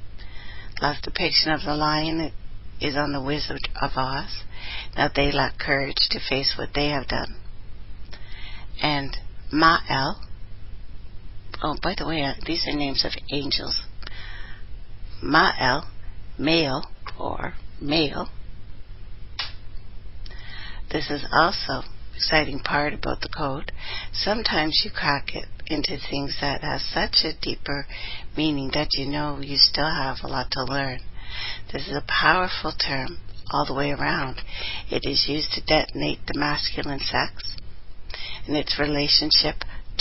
Last depiction of the lion is on the Wizard of Oz. Now they lack courage to face what they have done. And Ma'el, oh, by the way, these are names of angels. Ma'el, male or male. This is also exciting part about the code. Sometimes you crack it into things that have such a deeper meaning that you still have a lot to learn. This is a powerful term all the way around. It is used to detonate the masculine sex and its relationship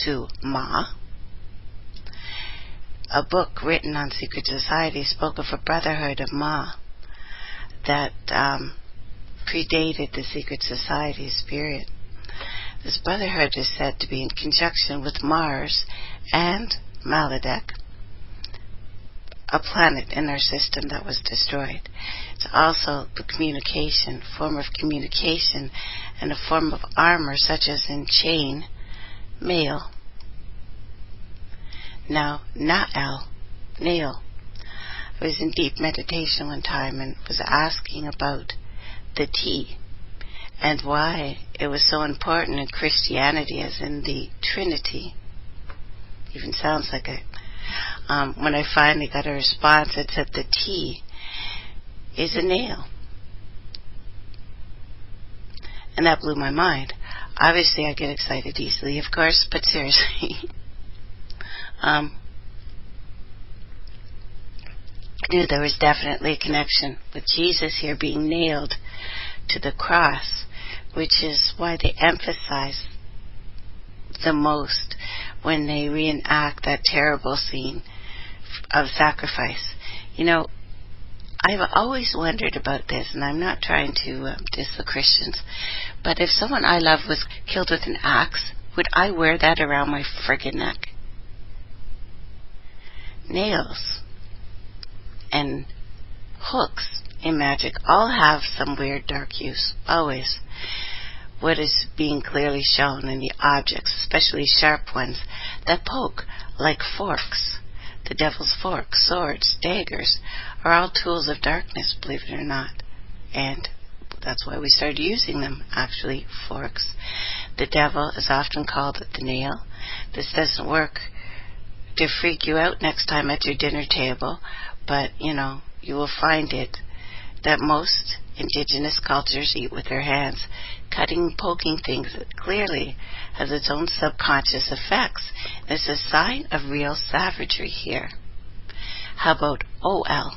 to Ma. A book written on secret society spoke of a brotherhood of Ma that predated the secret society's period. This brotherhood is said to be in conjunction with Mars and Maladek, a planet in our system that was destroyed. It's also the form of communication, and a form of armor such as in chain mail. Now, Nael, I was in deep meditation one time and was asking about the T and why it was so important in Christianity, as in the Trinity. Even sounds like it. When I finally got a response, it said the T is a nail. And that blew my mind. Obviously, I get excited easily, of course, but seriously. I knew there was definitely a connection with Jesus here being nailed to the cross, which is why they emphasize the most when they reenact that terrible scene of sacrifice. I've always wondered about this, and I'm not trying to diss the Christians, but if someone I love was killed with an axe, would I wear that around my friggin' neck? Nails and hooks in magic all have some weird dark use, always. What is being clearly shown in the objects, especially sharp ones, that poke like forks. The devil's forks, swords, daggers, are all tools of darkness, believe it or not. And that's why we started using them, actually, forks. The devil is often called the nail. This doesn't work to freak you out next time at your dinner table, but, you will find it that most indigenous cultures eat with their hands, cutting, poking things that clearly has its own subconscious effects. It's a sign of real savagery here. How about oil?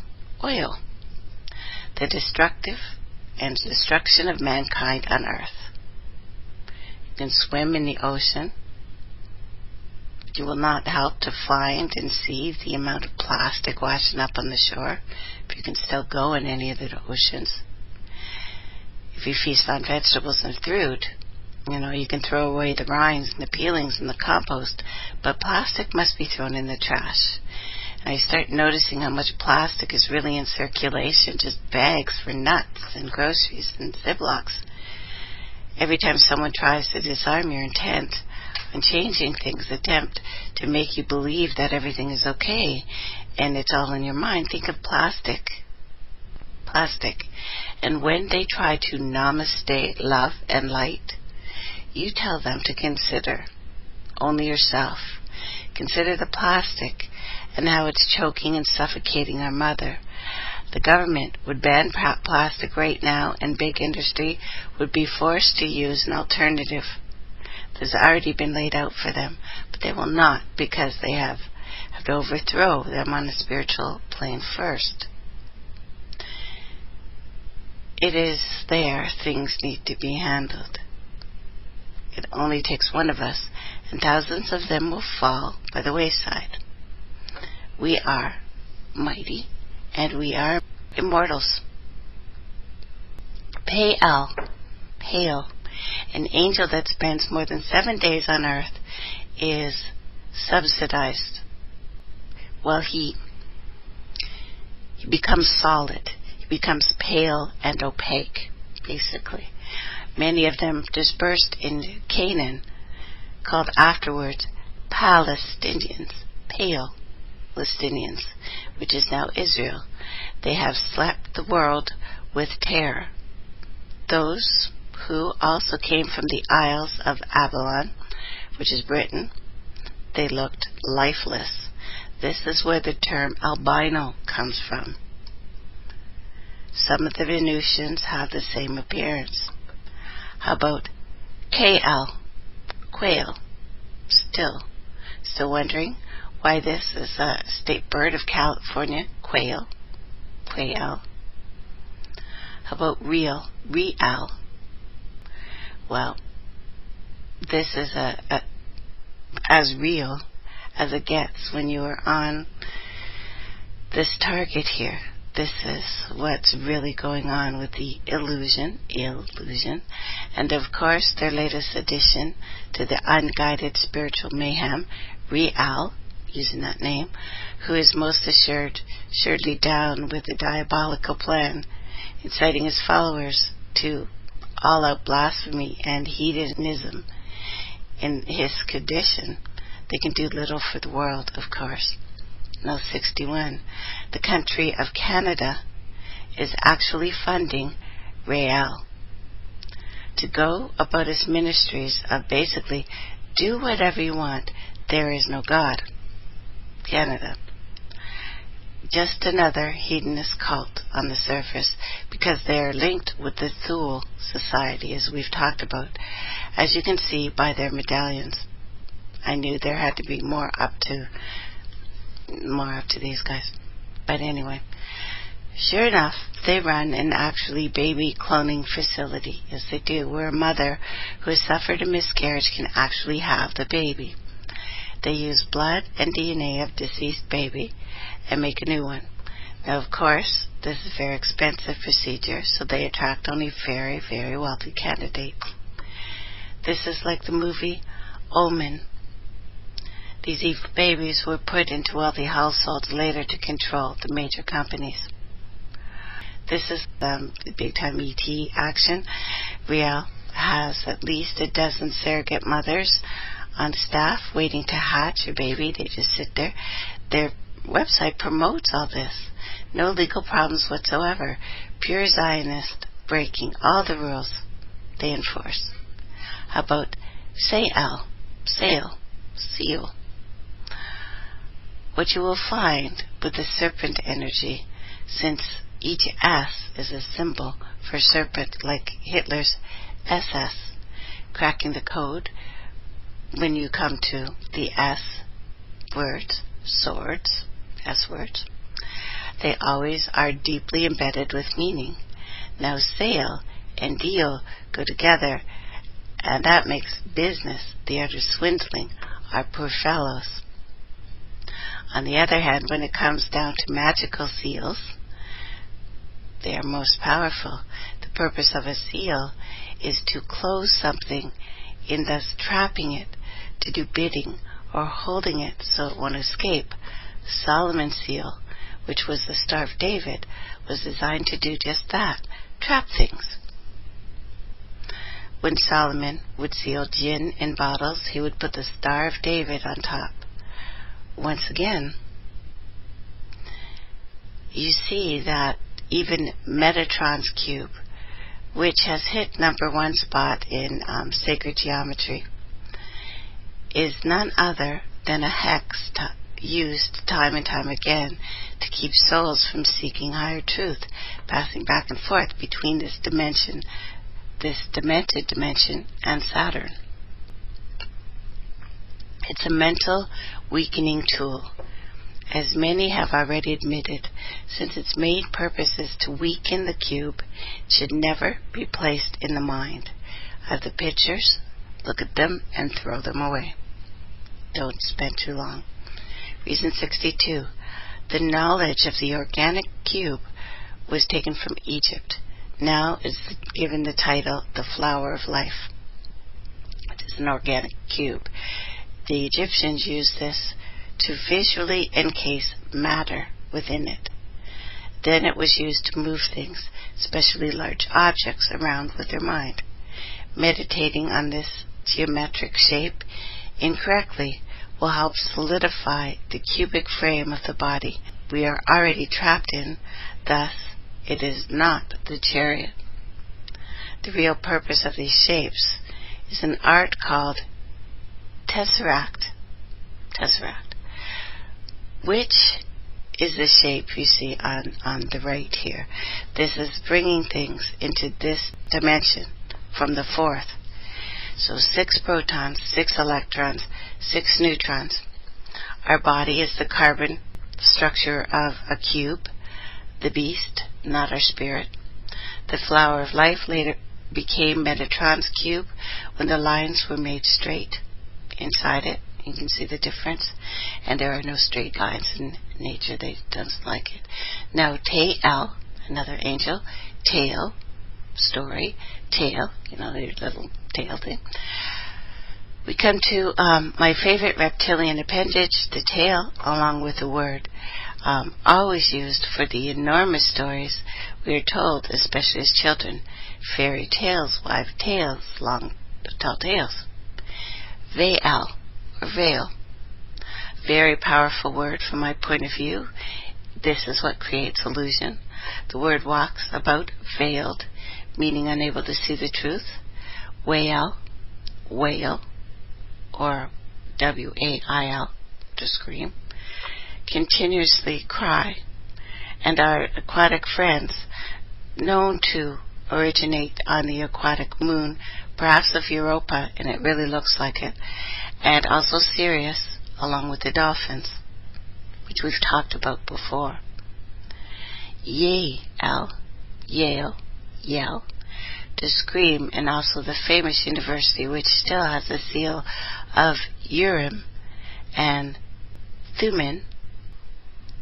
The destructive and destruction of mankind on earth. You can swim in the ocean. You will not help to find and see the amount of plastic washing up on the shore, if you can still go in any of the oceans. If you feast on vegetables and fruit, you can throw away the rinds and the peelings and the compost, but plastic must be thrown in the trash. And I start noticing how much plastic is really in circulation, just bags for nuts and groceries and Ziplocs. Every time someone tries to disarm your intent on changing things, attempt to make you believe that everything is okay and it's all in your mind, think of plastic. And when they try to namaste love and light, you tell them to consider only yourself. Consider the plastic and how it's choking and suffocating our mother. The government would ban plastic right now, and big industry would be forced to use an alternative that's already been laid out for them, but they will not, because they have to overthrow them on the spiritual plane first. It is there things need to be handled. It only takes one of us, and thousands of them will fall by the wayside. We are mighty, and we are immortals. Pale, an angel that spends more than 7 days on earth, is subsidized. Well, he becomes solid. He becomes pale and opaque, basically. Many of them dispersed in Canaan, called afterwards Palestinians, which is now Israel. They have slapped the world with terror. Those who also came from the Isles of Avalon, which is Britain, they looked lifeless. This is where the term albino comes from. Some of the Venusians have the same appearance. How about KL, quail? Still wondering why this is a state bird of California, quail. How about real? Well, this is as real as it gets when you are on this target here. This is what's really going on with the illusion, and of course their latest addition to the unguided spiritual mayhem, Real, using that name, who is most assuredly down with the diabolical plan, inciting his followers to all-out blasphemy and hedonism. In his condition, they can do little for the world, of course. No, 61. The country of Canada is actually funding Real to go about his ministries of basically do whatever you want. There is no God. Canada. Just another hedonist cult on the surface, because they are linked with the Thule Society, as we've talked about, as you can see by their medallions. I knew there had to be more up to these guys. But anyway, sure enough, they run an actually baby cloning facility. Yes, they do, where a mother who has suffered a miscarriage can actually have the baby. They use blood and DNA of deceased baby and make a new one. Now, of course, This is a very expensive procedure, so they attract only very, very wealthy candidates. This is like the movie Omen. These evil babies were put into wealthy households later to control the major companies. This is the big-time ET action. Riel has at least a dozen surrogate mothers on staff waiting to hatch your baby. They just sit there. Their website promotes all this. No legal problems whatsoever. Pure Zionist, breaking all the rules they enforce. How about Sail? Seal. What you will find with the serpent energy, since each S is a symbol for serpent, like Hitler's SS, cracking the code, when you come to the S words, swords, S words, they always are deeply embedded with meaning. Now sail and deal go together, and that makes business, the art of swindling, our poor fellows. On the other hand, when it comes down to magical seals, they are most powerful. The purpose of a seal is to close something, in thus trapping it, to do bidding or holding it so it won't escape. Solomon's seal, which was the Star of David, was designed to do just that, trap things. When Solomon would seal gin in bottles, he would put the Star of David on top. Once again, you see that even Metatron's cube, which has hit #1 spot in sacred geometry, is none other than a hex used time and time again to keep souls from seeking higher truth, passing back and forth between this dimension, this demented dimension, and Saturn. It's a mental weakening tool, as many have already admitted. Since its main purpose is to weaken the cube, it should never be placed in the mind. I have the pictures, look at them, and throw them away. Don't spend too long. Reason 62. The knowledge of the organic cube was taken from Egypt. Now is given the title, the flower of life. It is an organic cube. The Egyptians used this to visually encase matter within it. Then it was used to move things, especially large objects, around with their mind. Meditating on this geometric shape incorrectly will help solidify the cubic frame of the body we are already trapped in. Thus, it is not the chariot. The real purpose of these shapes is an art called tesseract, which is the shape you see on the right here. This is bringing things into this dimension from the fourth. So 6 protons, 6 electrons, 6 neutrons. Our body is the carbon structure of a cube, the beast, not our spirit. The flower of life later became Metatron's cube when the lines were made straight inside it. You can see the difference, and there are no straight lines in nature. They don't like it. Now Tail, another angel, tail, story, tail, their little tail thing. We come to my favorite reptilian appendage, the tail, along with the word, always used for the enormous stories we are told, especially as children. Fairy tales, wives' tales, long, tall tales. Veil, or veil. Very powerful word from my point of view. This is what creates illusion. The word walks about veiled, meaning unable to see the truth. Wail, or W-A-I-L, to scream. Continuously cry. And our aquatic friends, known to originate on the aquatic moon, perhaps of Europa, and it really looks like it, and also Sirius, along with the dolphins, which we've talked about before. Yale, to scream, and also the famous university, which still has the seal of Urim and Thummim,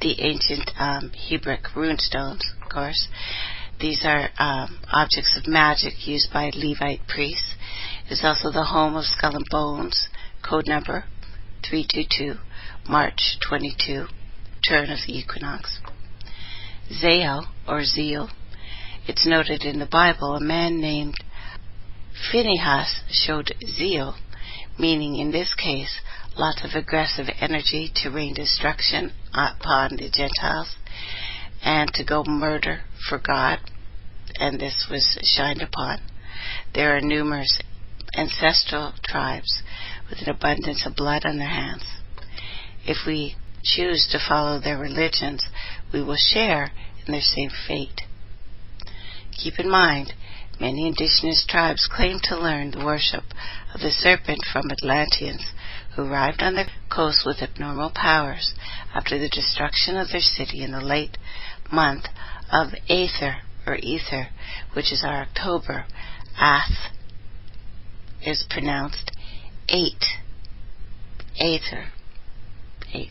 the ancient Hebrew runestones, of course. These are objects of magic used by Levite priests. It is also the home of Skull and Bones, code number 322, March 22, turn of the equinox. Zael, or Zeal. It's noted in the Bible a man named Phinehas showed zeal, meaning in this case lots of aggressive energy to rain destruction upon the Gentiles and to go murder for God, and this was shined upon. There are numerous ancestral tribes with an abundance of blood on their hands. If we choose to follow their religions, we will share in their same fate. Keep in mind, many indigenous tribes claim to learn the worship of the serpent from Atlanteans who arrived on the coast with abnormal powers after the destruction of their city in the late month of Aether, which is our October. Ath is pronounced 8. Aether. 8.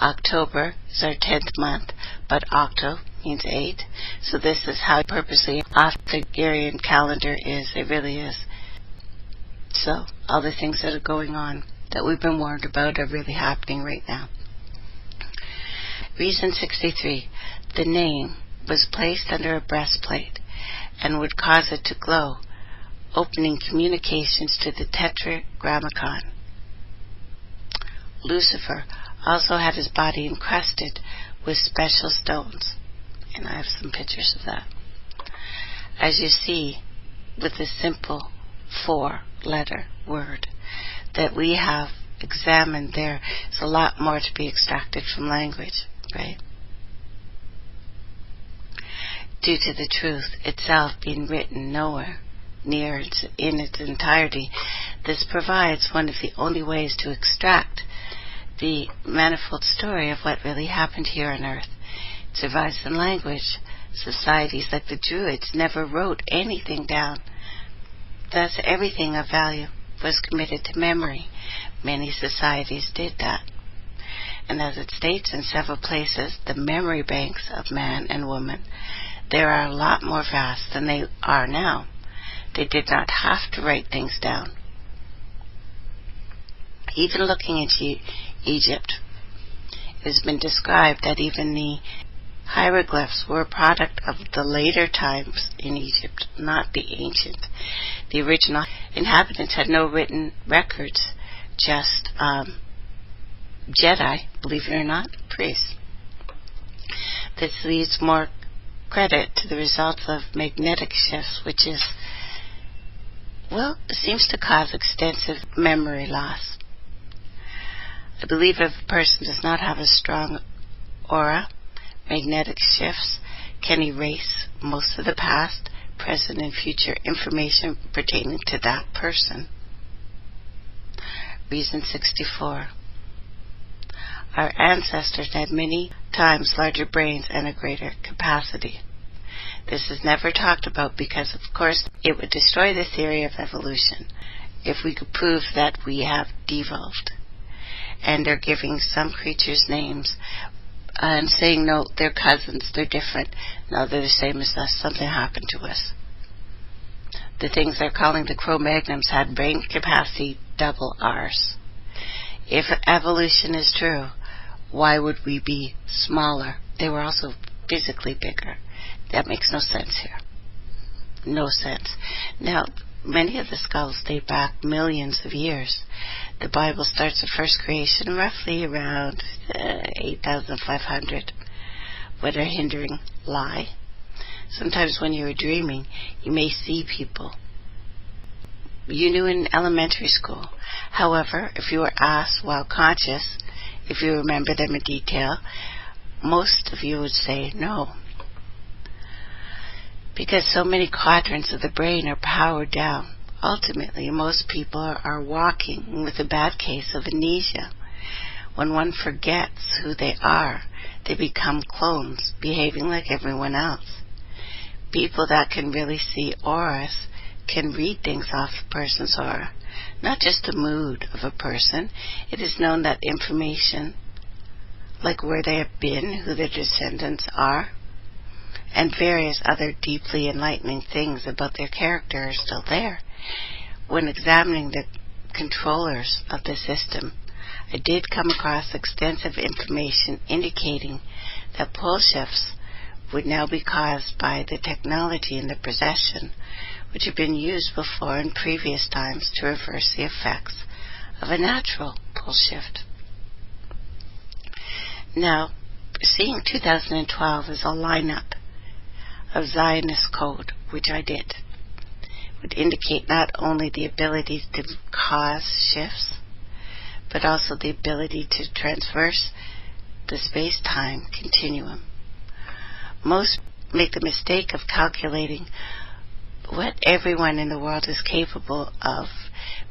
October is our 10th month, but octo means 8. So this is how purposely off the Gregorian calendar is. It really is. So all the things that are going on that we've been warned about are really happening right now. Reason 63. The name was placed under a breastplate and would cause it to glow, opening communications to the Tetragrammaton. Lucifer also had his body encrusted with special stones, and I have some pictures of that. As you see, with this simple 4-letter word that we have examined, there is a lot more to be extracted from language, right? Due to the truth itself being written nowhere near in its entirety, this provides one of the only ways to extract the manifold story of what really happened here on Earth. It survives in language. Societies like the Druids never wrote anything down. Thus, everything of value was committed to memory. Many societies did that. And as it states in several places, the memory banks of man and woman, there are a lot more vast than they are now. They did not have to write things down. Even looking into Egypt, it has been described that even the hieroglyphs were a product of the later times in Egypt, not the ancient. The original inhabitants had no written records, just Jedi, believe it or not, priests. This leads more credit to the results of magnetic shifts, which is, well, it seems to cause extensive memory loss. I believe if a person does not have a strong aura, magnetic shifts can erase most of the past, present, and future information pertaining to that person. Reason 64. Our ancestors had many times larger brains and a greater capacity. This is never talked about because, of course, it would destroy the theory of evolution if we could prove that we have devolved. And they're giving some creatures names and saying, no, they're cousins, they're different. No, they're the same as us. Something happened to us. The things they're calling the Cro-Magnons had brain capacity double ours. If evolution is true, why would we be smaller? They were also physically bigger. That makes no sense here. No sense. Now, many of the skulls date back millions of years. The Bible starts the first creation roughly around 8,500. What a hindering lie. Sometimes when you're dreaming, you may see people you knew in elementary school. However, if you were asked while conscious, if you remember them in detail, most of you would say no. Because so many quadrants of the brain are powered down. Ultimately, most people are walking with a bad case of amnesia. When one forgets who they are, they become clones, behaving like everyone else. People that can really see auras can read things off a person's aura, not just the mood of a person. It is known that information, like where they have been, who their descendants are, and various other deeply enlightening things about their character are still there. When examining the controllers of the system, I did come across extensive information indicating that pole shifts would now be caused by the technology in the possession, which had been used before in previous times to reverse the effects of a natural pole shift. Now, seeing 2012 as a lineup of Zionist code, which I did, would indicate not only the ability to cause shifts, but also the ability to traverse the space-time continuum. Most make the mistake of calculating what everyone in the world is capable of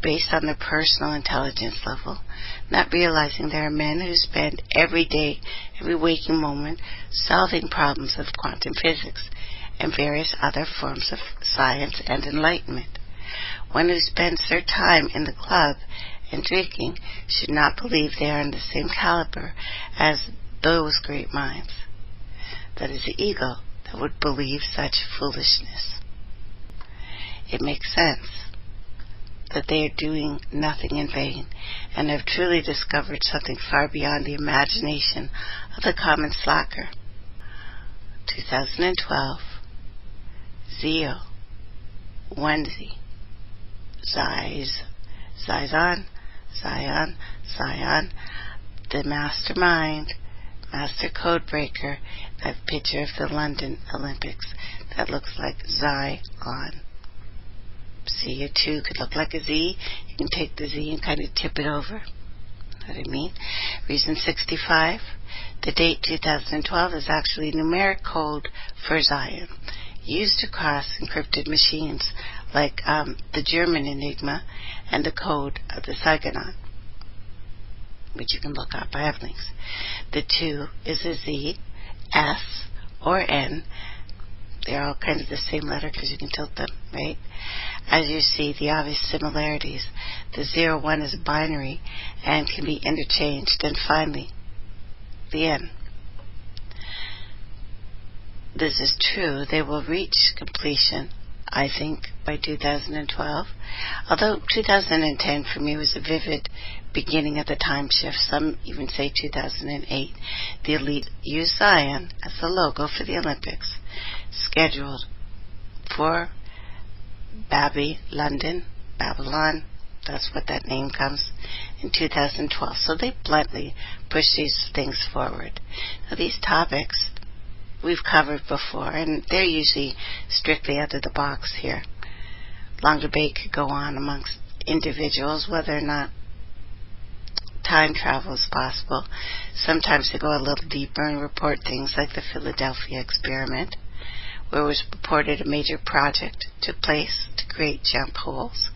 based on their personal intelligence level, not realizing there are men who spend every day, every waking moment, solving problems of quantum physics and various other forms of science and enlightenment. One who spends their time in the club and drinking should not believe they are in the same caliber as those great minds. That is the ego that would believe such foolishness. It makes sense that they are doing nothing in vain and have truly discovered something far beyond the imagination of the common slacker. 2012, Zio, Onesie, Zion, the mastermind, master code breaker, that picture of the London Olympics that looks like Zion. See, your 2 could look like a Z. You can take the Z and kind of tip it over. Know what I mean? Reason 65. The date 2012 is actually numeric code for Zion, used across encrypted machines like the German Enigma and the code of the Psychonaut, which you can look up. I have links. The 2 is a Z, S, or N. They're all kind of the same letter because you can tilt them, right? As you see, the obvious similarities. The 0-1 is a binary and can be interchanged. And finally, the N. This is true. They will reach completion, I think, by 2012. Although 2010 for me was a vivid beginning of the time shift. Some even say 2008. The elite used Zion as the logo for the Olympics, scheduled for Babylon, that's what that name comes, in 2012. So they bluntly push these things forward. Now, these topics we've covered before, and they're usually strictly out of the box here. Long debate could go on amongst individuals whether or not time travel is possible. Sometimes they go a little deeper and report things like the Philadelphia experiment, where it was reported a major project took place to create jump holes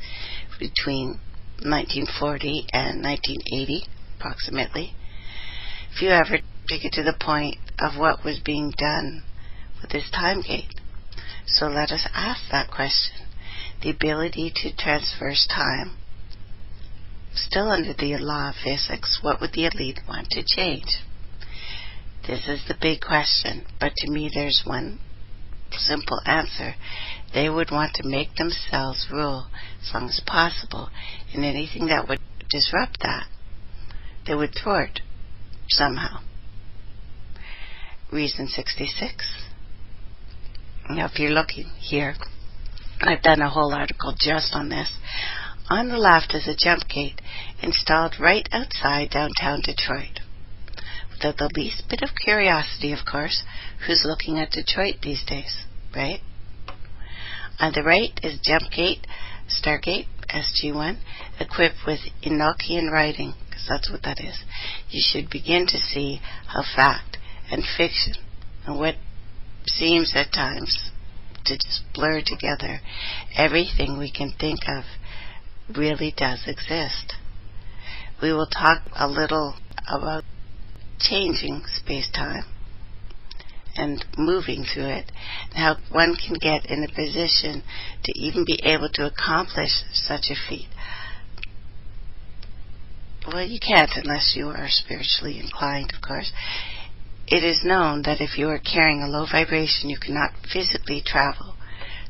between 1940 and 1980, approximately. Few ever take it to the point of what was being done with this time gate. So let us ask that question. The ability to traverse time. Still under the law of physics, what would the elite want to change? This is the big question, but to me there's one simple answer. They would want to make themselves rule as long as possible, and anything that would disrupt that, they would thwart somehow. Reason 66. Now, if you're looking here, I've done a whole article just on this. On the left is a jump gate installed right outside downtown Detroit. Without the least bit of curiosity, of course, who's looking at Detroit these days, right? On the right is jump gate, Stargate, SG-1, equipped with Enochian writing, because that's what that is. You should begin to see how fact and fiction, and what seems at times to just blur together, everything we can think of really does exist. We will talk a little about changing space-time and moving through it, and how one can get in a position to even be able to accomplish such a feat. Well, you can't unless you are spiritually inclined, of course. It is known that if you are carrying a low vibration, you cannot physically travel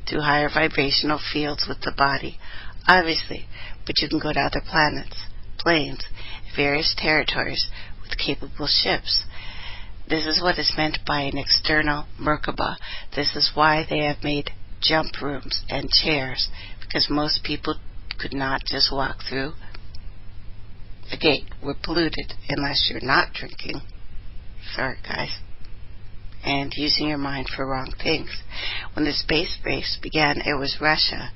through higher vibrational fields with the body, obviously, but you can go to other planets, planes, various territories with capable ships. This is what is meant by an external Merkaba. This is why they have made jump rooms and chairs, because most people could not just walk through a gate. We're polluted unless you're not drinking. Sorry, guys. And using your mind for wrong things. When the space race began, it was Russia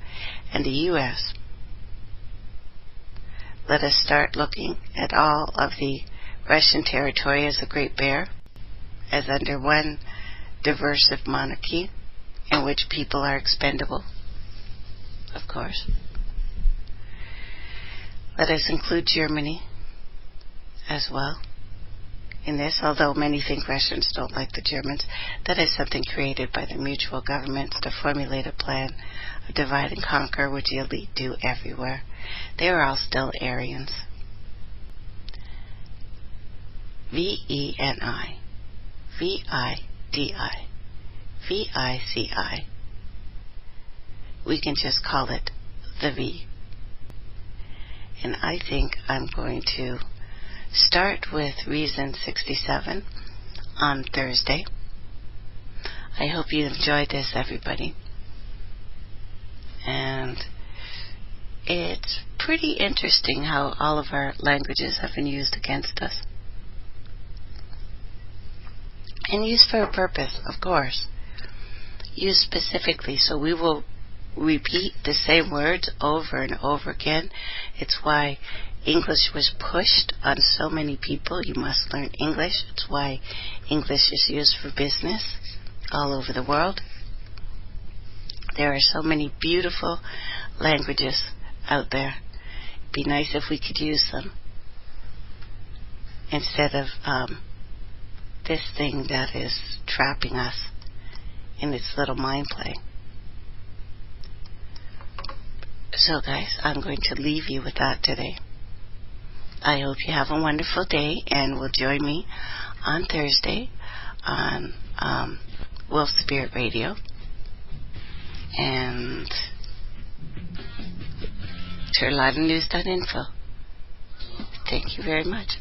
and the U.S. Let us start looking at all of the Russian territory as a Great Bear, as under one diversive monarchy in which people are expendable, of course. Let us include Germany as well in this, although many think Russians don't like the Germans. That is something created by the mutual governments to formulate a plan of divide and conquer, which the elite do everywhere. They are all still Aryans. VENI, VIDI, VICI. We can just call it the V. And I think I'm going to start with Reason 67 on Thursday. I hope you enjoyed this, everybody. And it's pretty interesting how all of our languages have been used against us. And used for a purpose, of course. Used specifically, so we will repeat the same words over and over again. It's why English was pushed on so many people. You must learn English. It's why English is used for business all over the world. There are so many beautiful languages out there. It'd be nice if we could use them instead of this thing that is trapping us in its little mind play. So guys, I'm going to leave you with that today. I hope you have a wonderful day and will join me on Thursday on Wolfspirit Radio and Terladanews.info. Thank you very much.